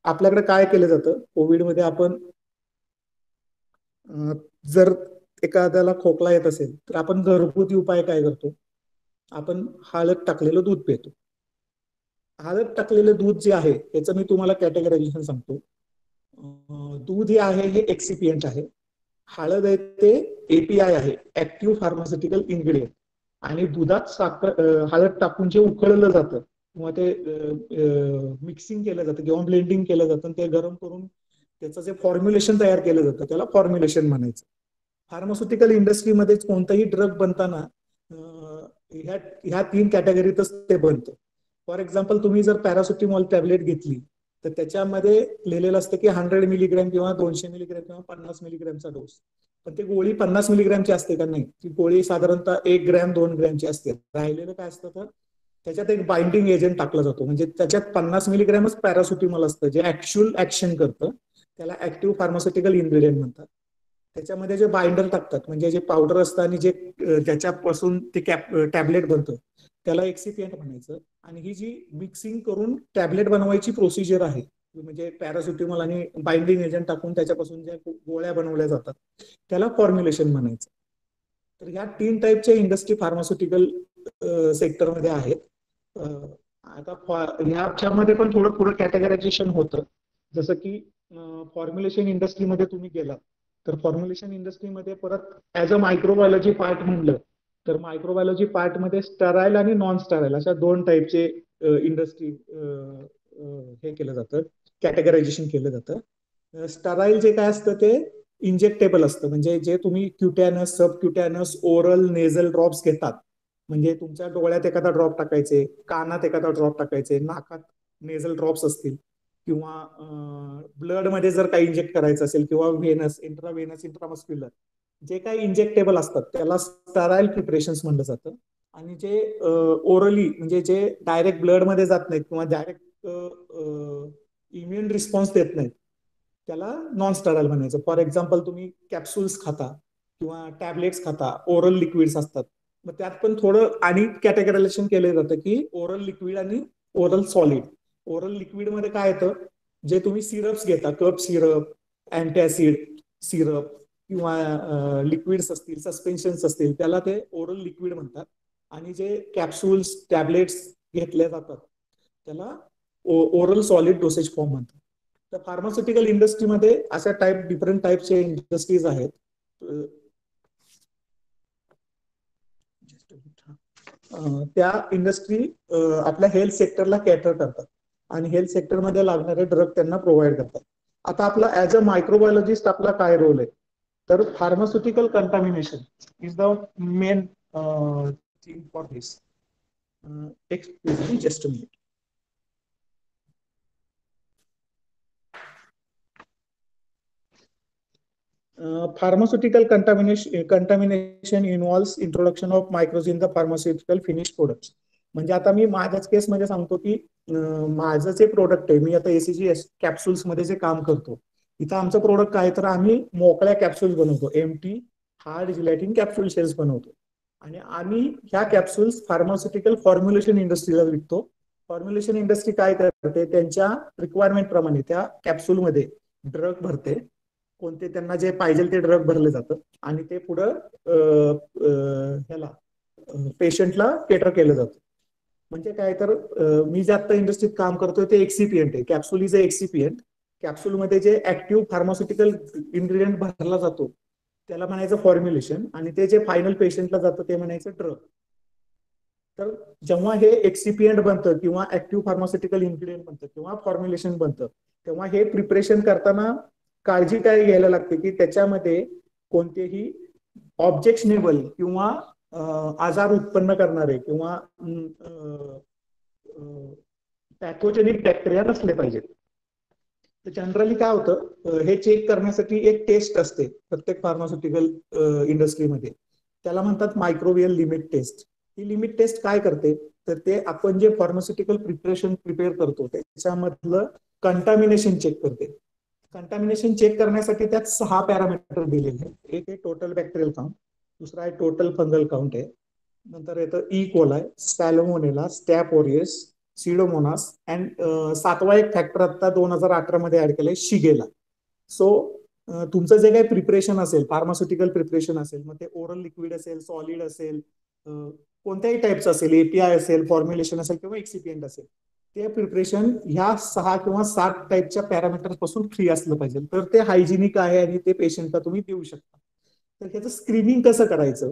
आपल्याकडे काय केलं जातं कोविडमध्ये आपण जर एखाद्याला खोकला येत असेल तर आपण घरगुती उपाय काय करतो. आपण हळद टाकलेलं दूध पितो. हळद टाकलेलं दूध जे आहे त्याचं मी तुम्हाला कॅटेगरायझेशन सांगतो. दूध हे आहे हे एक्सिपियंट आहे. हळद आहे ते एपीआय आहे, ऍक्टिव्ह फार्मास्युटिकल इन्ग्रेडियंट. आणि दुधात हळद टाकून जे उकळलं जातं किंवा ते मिक्सिंग केलं जातं किंवा ब्लेंडिंग केलं जातं ते गरम करून त्याचं जे फॉर्म्युलेशन तयार केलं जातं त्याला फॉर्म्युलेशन म्हणायचं. फार्मास्युटिकल इंडस्ट्रीमध्ये कोणताही ड्रग बनताना ह्या ह्या 3 कॅटेगरीतच ते बनतं. फॉर एक्झाम्पल तुम्ही जर पॅरासिटामॉल टॅबलेट घेतली तर त्याच्यामध्ये लिहिलेलं असतं की 100 मिलीग्रॅम किंवा 200 मिलीग्रॅम किंवा 50 मिलीग्रॅमचा डोस. पण ती गोळी 50 मिलीग्रॅमची असते का? नाही. ती गोळी साधारणतः 1 ग्रॅम 2 ग्रॅमची असते. राहिलेलं काय असतं तर त्याच्यात एक बाइंडिंग एजंट टाकला जातो. म्हणजे त्याच्यात 50 मिलीग्रॅमच पॅरासिटामॉल असतं जे ऍक्च्युअल ऍक्शन करतं. त्याला ऍक्टिव्ह फार्मास्युटिकल इन्ग्रेडियंट म्हणतात. त्याच्यामध्ये जे बाइंडर टाकतात म्हणजे जे पावडर असतं आणि जे त्याच्यापासून ते टॅबलेट बनतं त्याला एक्सिपियंट म्हणायचं. आणि ही जी मिक्सिंग करून टॅबलेट बनवायची प्रोसिजर आहे म्हणजे पॅरासिटामॉल आणि बाइंडिंग एजंट टाकून त्याच्यापासून ज्या गोळ्या बनवल्या जातात त्याला फॉर्म्युलेशन म्हणायचं. तर ह्या 3 टाईपच्या इंडस्ट्री फार्मास्युटिकल सेक्टरमध्ये आहेत. आता ह्याच्यामध्ये पण थोडं पुढे कॅटेगरायझेशन होतं. जसं की फॉर्म्युलेशन इंडस्ट्रीमध्ये तुम्ही गेलात तर फॉर्म्युलेशन इंडस्ट्रीमध्ये परत ऍज अ मायक्रोबायोलॉजी पार्ट म्हणलं तर मायक्रोबायोलॉजी पार्टमध्ये स्टराईल आणि नॉन स्टराईल अशा 2 टाईपचे इंडस्ट्री हे केलं जातं, कॅटेगरायझेशन केलं जातं. स्टराईल जे काय असतं ते इंजेक्टेबल असतं म्हणजे जे तुम्ही क्युटॅनस, सब क्युटॅनस, ओरल, नेझल ड्रॉप्स घेतात. म्हणजे तुमच्या डोळ्यात एखादा ड्रॉप टाकायचे, कानात एखादा ड्रॉप टाकायचे, नाकात नेझल ड्रॉप्स असतील किंवा ब्लड मध्ये जर काही इंजेक्ट करायचं असेल किंवा व्हेनस, इंट्राव्हेनस, इंट्रामस्क्युलर जे काही इंजेक्टेबल असतात त्याला स्टराईल प्रिपरेशन्स म्हणलं जातं. आणि जे ओरली म्हणजे जे डायरेक्ट ब्लड मध्ये जात नाहीत किंवा डायरेक्ट इम्युन रिस्पॉन्स देत नाहीत त्याला नॉन स्टराईल म्हणायचं. फॉर एक्झाम्पल तुम्ही कॅप्सूल्स खाता किंवा टॅबलेट्स खाता, ओरल लिक्विड्स असतात. मग त्यात पण थोडं आणि कॅटेगरायझेशन केलं जातं की ओरल लिक्विड आणि ओरल सॉलिड. ओरल लिक्विड मध्ये काय येतं जे तुम्ही सिरप्स घेता, कप सिरप, अँटॅसिड सिरप किंवा लिक्विड्स असतील, सस्पेन्शन्स असतील त्याला ते ओरल लिक्विड म्हणतात. आणि जे कॅप्सूल्स, टॅबलेट्स घेतल्या जातात त्याला ओरल सॉलिड डोसेज फॉर्म म्हणतात. तर फार्मास्युटिकल इंडस्ट्रीमध्ये अशा डिफरंट टाईपचे इंडस्ट्रीज आहेत. त्या इंडस्ट्री आपल्या हेल्थ सेक्टरला कॅटर करतात आणि हेल्थ सेक्टरमध्ये लागणारे ड्रग त्यांना प्रोव्हाइड करतात. आता आपला ऍज अ मायक्रोबायोलॉजिस्ट आपला काय रोल आहे तर pharmaceutical contamination is the main thing for this. Just minute. Pharmaceutical contamination involves introduction of microbes in the pharmaceutical finished products. म्हणजे आता मी माझ्याच केसमध्ये सांगतो की माझं जे प्रोडक्ट आहे मी आता एसीजी कॅप्सूल्स मध्ये जे काम करतो इथं आमचं प्रोडक्ट काय तर आम्ही मोकळ्या कॅप्सूल्स बनवतो, एमटी हार्ड जिलॅटिन कॅप्सूल शेल्स बनवतो आणि आम्ही ह्या कॅप्सूल्स फार्मास्युटिकल फॉर्म्युलेशन इंडस्ट्रीला विकतो. फॉर्म्युलेशन इंडस्ट्री काय करते त्यांच्या रिक्वायरमेंट प्रमाणे त्या कॅप्सूलमध्ये ड्रग भरते. कोणते त्यांना जे पाहिजे ते ड्रग भरले जातं आणि ते पुढं ह्याला पेशंटला केटर केलं जातं. म्हणजे काय तर मी जे आता इंडस्ट्रीत काम करतोय ते एक्सिपियंट आहे. Capsule is a excipient. कॅप्सूलमध्ये जे ऍक्टिव्ह फार्मास्युटिकल इन्ग्रेडियंट भरला जातो त्याला म्हणायचं फॉर्म्युलेशन आणि ते जे फायनल पेशंटला जातं ते म्हणायचं ड्रग. तर जेव्हा हे एक्सिपियंट बनतं किंवा ऍक्टिव्ह फार्मास्युटिकल इन्ग्रेडियंट बनतं किंवा फॉर्म्युलेशन बनतं तेव्हा हे प्रिपरेशन करताना काळजी काय घ्यायला लागते की त्याच्यामध्ये कोणतेही ऑब्जेक्शनेबल किंवा आजार उत्पन्न करणारे किंवा पॅथोजेनिक बॅक्टेरिया नसले पाहिजेत. तर जनरली काय होतं हे चेक करण्यासाठी एक टेस्ट असते प्रत्येक फार्मास्युटिकल इंडस्ट्रीमध्ये. त्याला म्हणतात मायक्रोबियल लिमिट टेस्ट. ही लिमिट टेस्ट काय करते तर ते आपण जे फार्मास्युटिकल प्रिपरेशन प्रिपेअर करतो त्याच्यामधलं कंटामिनेशन चेक करते. कंटामिनेशन चेक करण्यासाठी त्यात 6 पॅरामीटर दिलेले आहेत. एक आहे टोटल बॅक्टेरियल काउंट, दुसरा आहे टोटल फंगल काउंट आहे, नंतर येतं E coli, salmonella, staph aureus, pseudomonas and 7वा एक फॅक्टर आता 2018 मध्ये ऍड केलाय शिगेला. सो तुमचं जे काही प्रिपरेशन असेल, फार्मास्युटिकल प्रिपरेशन असेल, मग ते ओरल लिक्विड असेल, सॉलिड असेल, कोणत्याही टाईपचं असेल, एपीआय असेल, फॉर्म्युलेशन असेल किंवा एक्सिपियंट असेल, ते प्रिपरेशन ह्या 6 किंवा 7 टाईपच्या पॅरामीटर पासून फ्री असलं पाहिजे, तर ते हायजिनिक आहे आणि ते पेशंटला तुम्ही देऊ शकता. तर ह्याचं स्क्रीनिंग कसं करायचं,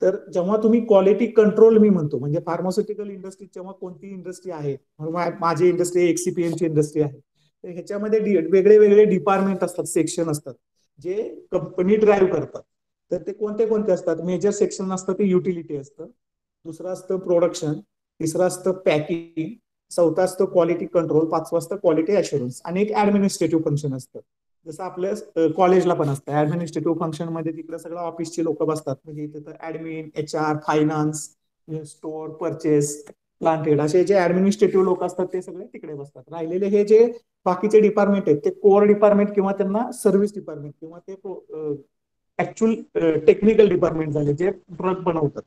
तर जेव्हा तुम्ही क्वालिटी कंट्रोल मी म्हणतो, म्हणजे फार्मास्युटिकल इंडस्ट्री जेव्हा कोणती इंडस्ट्री आहे, माझी इंडस्ट्री एक्सिपियंटची इंडस्ट्री आहे, तर ह्याच्यामध्ये वेगळे वेगळे डिपार्टमेंट असतात, सेक्शन असतात, जे कंपनी ड्राईव्ह करतात. तर ते कोणते कोणते असतात, मेजर सेक्शन असतं ते युटिलिटी असतं, दुसरं असतं प्रोडक्शन, तिसरं असतं पॅकिंग, चौथं असतं क्वालिटी कंट्रोल, पाचवं असतं क्वालिटी अशुरन्स, आणि एक ऍडमिनिस्ट्रेटिव्ह फंक्शन असतं. जसं आपल्या कॉलेजला पण असतं ऍडमिनिस्ट्रेटिव्ह फंक्शन मध्ये, तिकडे सगळं ऑफिसची लोक बसतात, म्हणजे तिथं admin, HR, finance, store, purchase, planted, असे जे ऍडमिनिस्ट्रेटिव्ह लोक असतात ते सगळे तिकडे बसतात. राहिलेले हे जे बाकीचे डिपार्टमेंट आहेत ते कोर डिपार्टमेंट किंवा त्यांना सर्व्हिस डिपार्टमेंट किंवा ते ऍक्च्युअल टेक्निकल डिपार्टमेंट झाले जे ड्रग बनवतात.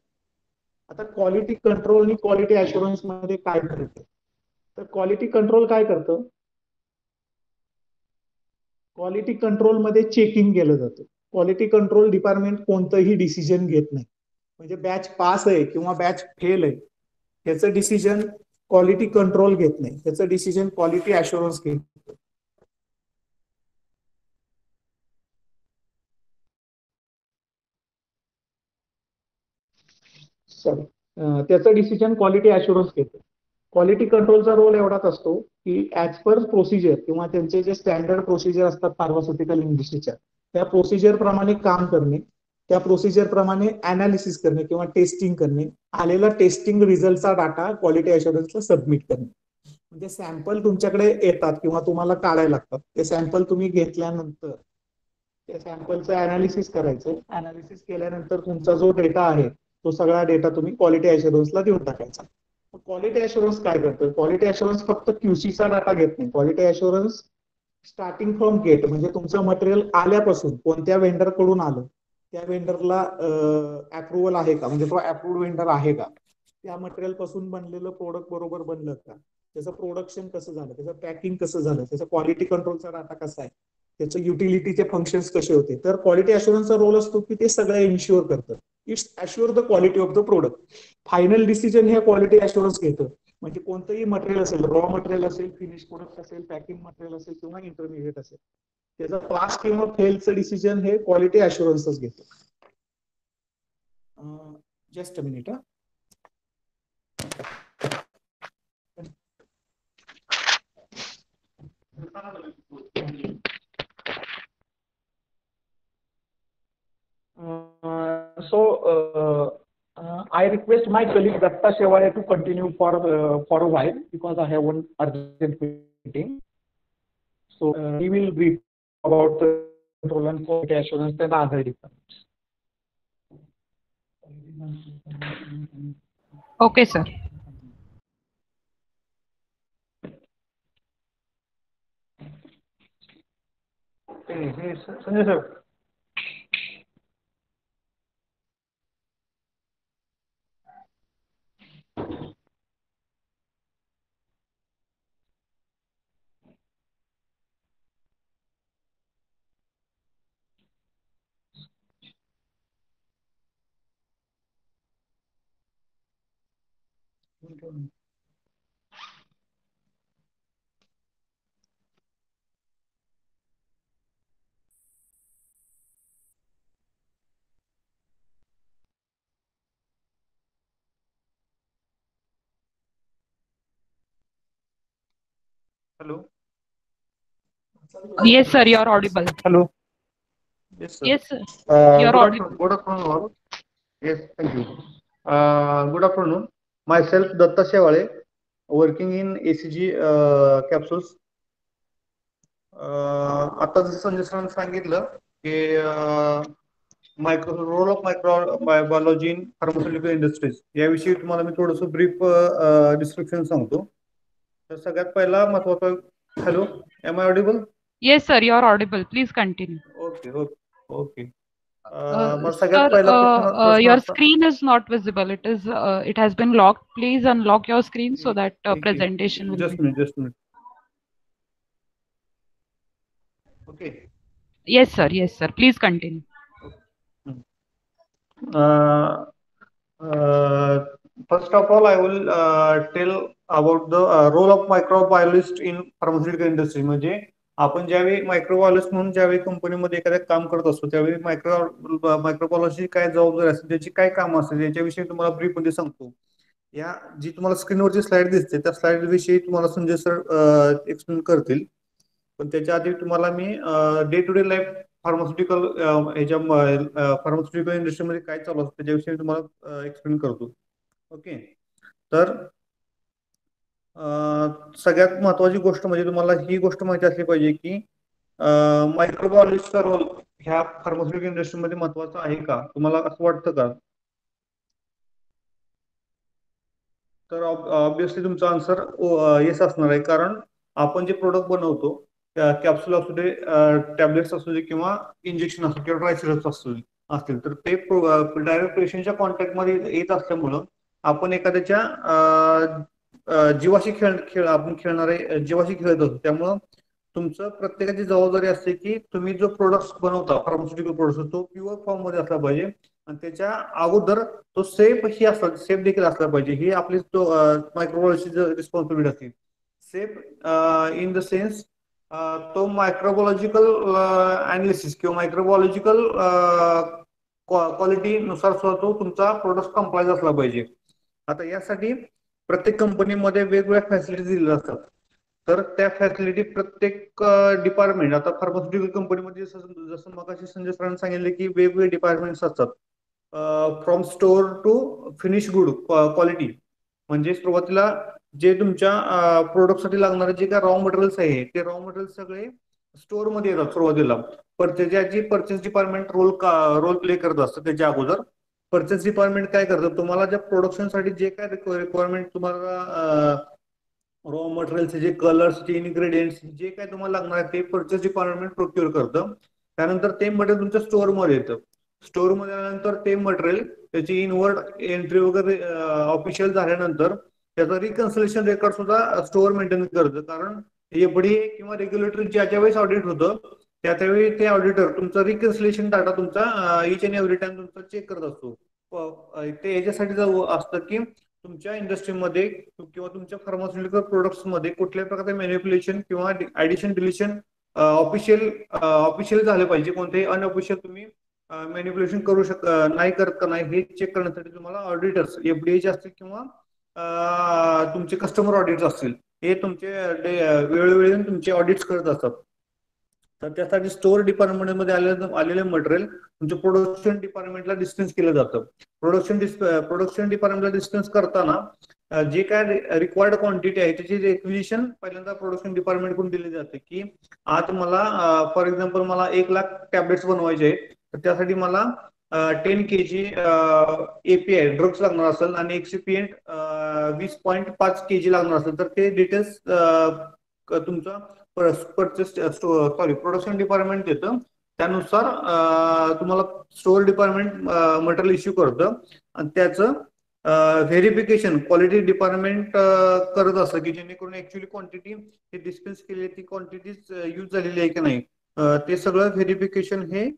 आता क्वालिटी कंट्रोल आणि क्वालिटी अशुरन्स मध्ये काय फरक आहे, तर क्वालिटी कंट्रोल काय करतं, क्वालिटी कंट्रोल मध्ये चेकिंग केलं जातं. क्वालिटी कंट्रोल डिपार्टमेंट कोणतंही डिसिजन घेत नाही, म्हणजे बॅच पास आहे किंवा बॅच फेल आहे त्याचं डिसिजन क्वालिटी कंट्रोल घेत नाही, त्याचं डिसिजन क्वालिटी अशुरन्स घेत. सॉरी, त्याचं डिसिजन क्वालिटी अशुरन्स घेतो. क्वालिटी कंट्रोलचा रोल एवढाच असतो की ऍज पर प्रोसिजर किंवा त्यांचे जे स्टँडर्ड प्रोसिजर असतात फार्मास्युटिकल इंडस्ट्रीच्या, त्या प्रोसिजर प्रमाणे काम करणे, त्या प्रोसिजर प्रमाणे अनालिसिस करणे किंवा टेस्टिंग करणे, आलेला टेस्टिंग रिझल्टचा डाटा क्वालिटी अशुरन्सला सबमिट करणे. म्हणजे सॅम्पल तुमच्याकडे येतात किंवा तुम्हाला काढायला लागतात, ते सॅम्पल तुम्ही घेतल्यानंतर त्या सॅम्पलचं अनालिसिस करायचं, अनालिसिस केल्यानंतर तुमचा जो डेटा आहे तो सगळा डेटा तुम्ही क्वालिटी अशुरन्सला देऊन टाकायचा. क्वालिटी अशुरन्स काय करतं, क्वालिटी अशुरन्स फक्त क्यूसीचा डाटा घेत नाही, quality assurance starting from gate, म्हणजे तुमचं मटेरियल आल्यापासून कोणत्या वेंडर कडून आलं, त्या वेंडरला अप्रुव्हल आहे का, म्हणजे तो अप्रूव्ड वेंडर आहे का, त्या मटेरियल पासून बनलेलं प्रोडक्ट बरोबर बनलं का, त्याचं प्रोडक्शन कसं झालं, त्याचं पॅकिंग कसं झालं, त्याचा क्वालिटी कंट्रोलचा डाटा कसा आहे, त्याचे युटिलिटीचे फंक्शन्स कसे होते. तर क्वालिटी अशुरन्सचा रोल असतो की ते सगळं इन्शुअर करतं, it's assure the quality of the product. Final decision हे क्वालिटी अशुरन्स घेतं, म्हणजे कोणतंही मटेरियल असेल, रॉ मटेरियल असेल, फिनिश प्रोडक्ट असेल, पॅकिंग मटेरियल असेल किंवा इंटरमिडिएट असेल, त्याचं पास किंवा फेलचं डिसिजन हे क्वालिटी अशुरन्सच घेतो. Just a minute. I request my colleague Datta Shevare to continue for a while because I have one urgent meeting. So he will brief about the control and quality assurance and other departments. Okay, sir. Hey, Sanjay sir. Hello. Yes, sir, you're audible. Hello. Yes, sir. Yes, sir. You're audible. Good afternoon. Yes, thank you. Good afternoon. Myself, Datta Shevale, working in ACG capsules. आता जसं संजय सरांनी सांगितलं की role of microbiology in pharmaceutical industries याविषयी तुम्हाला मी थोडंसं brief description सांगतो. तर सगळ्यात पहिला महत्वाचा, hello, am I audible? Yes, sir, you're audible. Please continue. Okay okay okay. मग Sir, सगळ्यात पहिला प्रश्न your असा. screen is not visible. It has been locked. Please unlock your screen so that एक presentation will be. Just minute. Okay. Yes, sir. Please continue. First of all, I will tell about the role of microbiologist in pharmaceutical industry. म्हणजे आपण ज्यावेळी microbiologist म्हणून ज्यावेळी कंपनीमध्ये एखाद्या काम करत असतो त्यावेळी मायक्रोबायोलॉजी काय जबाबदारी असते, त्याची काय काम असते, त्याच्याविषयी तुम्हाला ब्रीफ मध्ये सांगतो. या जी तुम्हाला स्क्रीनवरची स्लाइड दिसते त्या स्लाइड विषयी तुम्हाला संजय सर एक्सप्लेन करतील. पण त्याच्या आधी तुम्हाला मी day to day life pharmaceutical ह्याच्या फार्मास्युटिकल इंडस्ट्रीमध्ये काय चालू असतं त्याच्याविषयी तुम्हाला एक्सप्लेन करतो. ओके. तर सगळ्यात महत्वाची गोष्ट म्हणजे तुम्हाला ही गोष्ट माहिती असली पाहिजे की मायक्रोबायोलॉजीचा रोल ह्या फार्मास्युटिकल इंडस्ट्रीमध्ये महत्वाचा आहे का, तुम्हाला असं वाटतं का? तर ऑब्विसली तुमचा आन्सर येस असणार आहे, कारण आपण जे प्रोडक्ट बनवतो कॅप्सूल असू दे, टॅबलेट्स असू दे किंवा इंजेक्शन असू किंवा ड्राय सिरप्स असतील तर ते डायरेक्ट पेशंटच्या कॉन्टॅक्टमध्ये येत असल्यामुळं आपण एखाद्याच्या जीवाशी आपण खेळणारे जीवाशी खेळत असतो. त्यामुळं तुमचं प्रत्येकाची जबाबदारी असते की तुम्ही जो प्रोडक्ट बनवता फार्मास्युटिकल प्रोडक्ट तो प्युअर फॉर्म मध्ये असला पाहिजे आणि त्याच्या अगोदर तो सेफ देखील असला पाहिजे. ही आपली मायक्रोबायोलॉजीची रिस्पॉन्सिबिलिटी असते. सेफ इन द सेन्स तो मायक्रोबायोलॉजिकल अनालिसिस किंवा मायक्रोबायोलॉजिकल क्वालिटी नुसार सुद्धा तो तुमचा प्रोडक्ट कंप्लायन्स असला पाहिजे. आता यासाठी प्रत्येक कंपनीमध्ये वेगवेगळ्या फॅसिलिटी दिलेल्या असतात. तर त्या फॅसिलिटी प्रत्येक डिपार्टमेंट, आता फार्मास्युटिकल कंपनीमध्ये जसं मगाशी संजय सरांनी सांगितले की वेगवेगळे डिपार्टमेंट्स असतात. From store to finish good quality, म्हणजे सुरुवातीला जे तुमच्या प्रोडक्टसाठी लागणारे जे काय रॉ मटेरियल्स आहे ते रॉ मटेरियल सगळे स्टोर मध्ये येतात सुरुवातीला. त्याची परचेस डिपार्टमेंट रोल प्ले करत असतं. त्याच्या अगोदर परचेस डिपार्टमेंट काय करतं, तुम्हाला ज्या प्रोडक्शनसाठी जे काय रिक्वायरमेंट तुम्हाला रॉ मटेरियलचे जे कलर्स इन्ग्रेडियंट्स जे काय तुम्हाला लागणार आहे ते परचेस डिपार्टमेंट प्रोक्युअर करतं. त्यानंतर ते मटेरियल तुमच्या स्टोअरमध्ये येतं. स्टोअरमध्ये आल्यानंतर ते मटेरियल त्याची इनवर्ड एंट्री वगैरे ऑफिशियल झाल्यानंतर त्याचा रिकन्सिलेशन रेकॉर्ड सुद्धा स्टोअर मेंटेन करतं. कारण एफडीए किंवा रेग्युलेटरी ज्याच्या वेळेस ऑडिट होतं त्यावेळी ते ऑडिटर तुमचा रिकन्सिलेशन डाटा तुमचा इच अँड एव्हरी टाइम तुमचा चेक करत असतो. ते याच्यासाठी असतं की तुमच्या इंडस्ट्रीमध्ये किंवा तुमच्या फार्मास्युटिकल प्रोडक्ट्स मध्ये कुठल्याही प्रकारचे मॅनिप्युलेशन किंवा ऍडिशन डिलिशन ऑफिशियल झाले पाहिजे. कोणतेही अनऑफिशियल तुम्ही मॅनिप्युलेशन करू नाही करत का नाही हे चेक करण्यासाठी तुम्हाला ऑडिटर्स एफडीएचे असतील किंवा तुमचे कस्टमर ऑडिट्स असतील हे तुमचे वेळोवेळी तुमचे ऑडिट्स करत असतात. तर त्यासाठी स्टोअर डिपार्टमेंटमध्ये आलेले मटेरियल तुमच्या प्रोडक्शन डिपार्टमेंटला डिस्टन्स केलं जातं. प्रोडक्शन डिपार्टमेंटला डिस्टन्स करताना जे काय रिक्वायर्ड क्वांटिटी आहे त्याची रिक्विजिशन पहिल्यांदा प्रोडक्शन डिपार्टमेंट कडून दिली जाते की आज मला फॉर एक्झाम्पल मला 1,00,000 टॅबलेट्स बनवायचे आहेत, तर त्यासाठी मला 10 kg एपीआय ड्रग्स लागणार असेल आणि एक्सिपियंट 20.5 kg लागणार असेल तर ते डिटेल्स तुमचा प्रोडक्शन डिपार्टमेंट देतं. त्यानुसार तुम्हाला स्टोअर डिपार्टमेंट मटेरियल इश्यू करतं आणि त्याचं व्हेरिफिकेशन क्वालिटी डिपार्टमेंट करत असतं की जेणेकरून ऍक्च्युअली क्वांटिटी डिस्पेन्स केली ती क्वांटिटी यूज झालेली आहे की नाही ते सगळं व्हेरिफिकेशन हे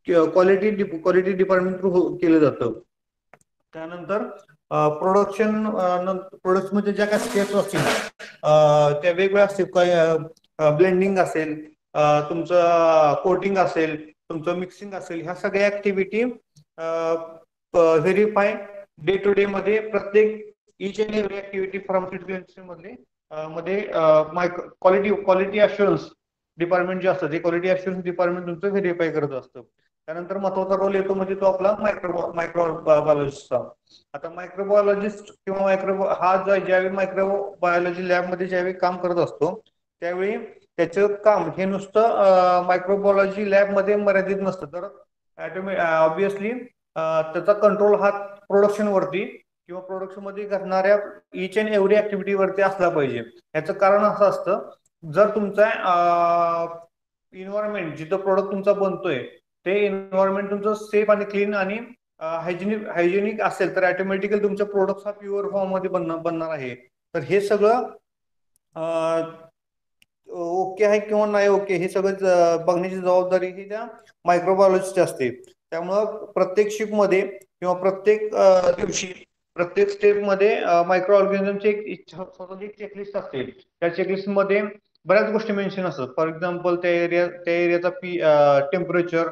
क्वालिटी डिपार्टमेंट थ्रू केलं जातं. त्यानंतर प्रोडक्ट्स मध्ये ज्या काही स्टेप्स असतील त्या वेगवेगळ्या असतील. काय ब्लेंडिंग असेल, तुमचं कोटिंग असेल, तुमचं मिक्सिंग असेल, ह्या सगळ्या activity verify day to day मध्ये प्रत्येक each and every activity pharmaceutical industry मध्ये क्वालिटी अश्युरन्स डिपार्टमेंट जे असतं ते क्वालिटी अश्युरन्स डिपार्टमेंट तुमचं व्हेरीफाय करत असतं. त्यानंतर महत्वाचा रोल येतो म्हणजे तो आपला मायक्रोबायोलॉजिस्टचा. आता मायक्रोबायोलॉजिस्ट किंवा ज्यावेळी मायक्रोबायोलॉजी लॅबमध्ये ज्यावेळी काम करत असतो त्यावेळी त्याचं काम हे नुसतं मायक्रोबायोलॉजी लॅबमध्ये मर्यादित नसतं. तर ऑब्विसली त्याचा कंट्रोल हा प्रोडक्शन वरती किंवा प्रोडक्शन मध्ये करणाऱ्या इच अँड एव्हरी ऍक्टिव्हिटी वरती असला पाहिजे. याचं कारण असं असतं, जर तुमचा इन्व्हायरमेंट जिथं प्रोडक्ट तुमचा बनतोय ते एन्व्हायरमेंट तुमचं सेफ आणि क्लीन आणि हायजेनिक असेल तर ऑटोमॅटिकली तुमचा प्रोडक्ट हा प्युअर फॉर्म मध्ये बनणार आहे. तर हे सगळं ओके आहे किंवा नाही ओके हे सगळं बघण्याची जबाबदारी ही त्या मायक्रोबायोलॉजीची असते. त्यामुळं प्रत्येक शिफ्ट मध्ये किंवा प्रत्येक दिवशी प्रत्येक स्टेप मध्ये मायक्रो ऑर्गॅनिझमची एक स्वतःची चेकलिस्ट असते. त्या चेकलिस्ट मध्ये बऱ्याच गोष्टी मेन्शन असतात. फॉर एक्झाम्पल त्या एरियाचा टेम्परेचर,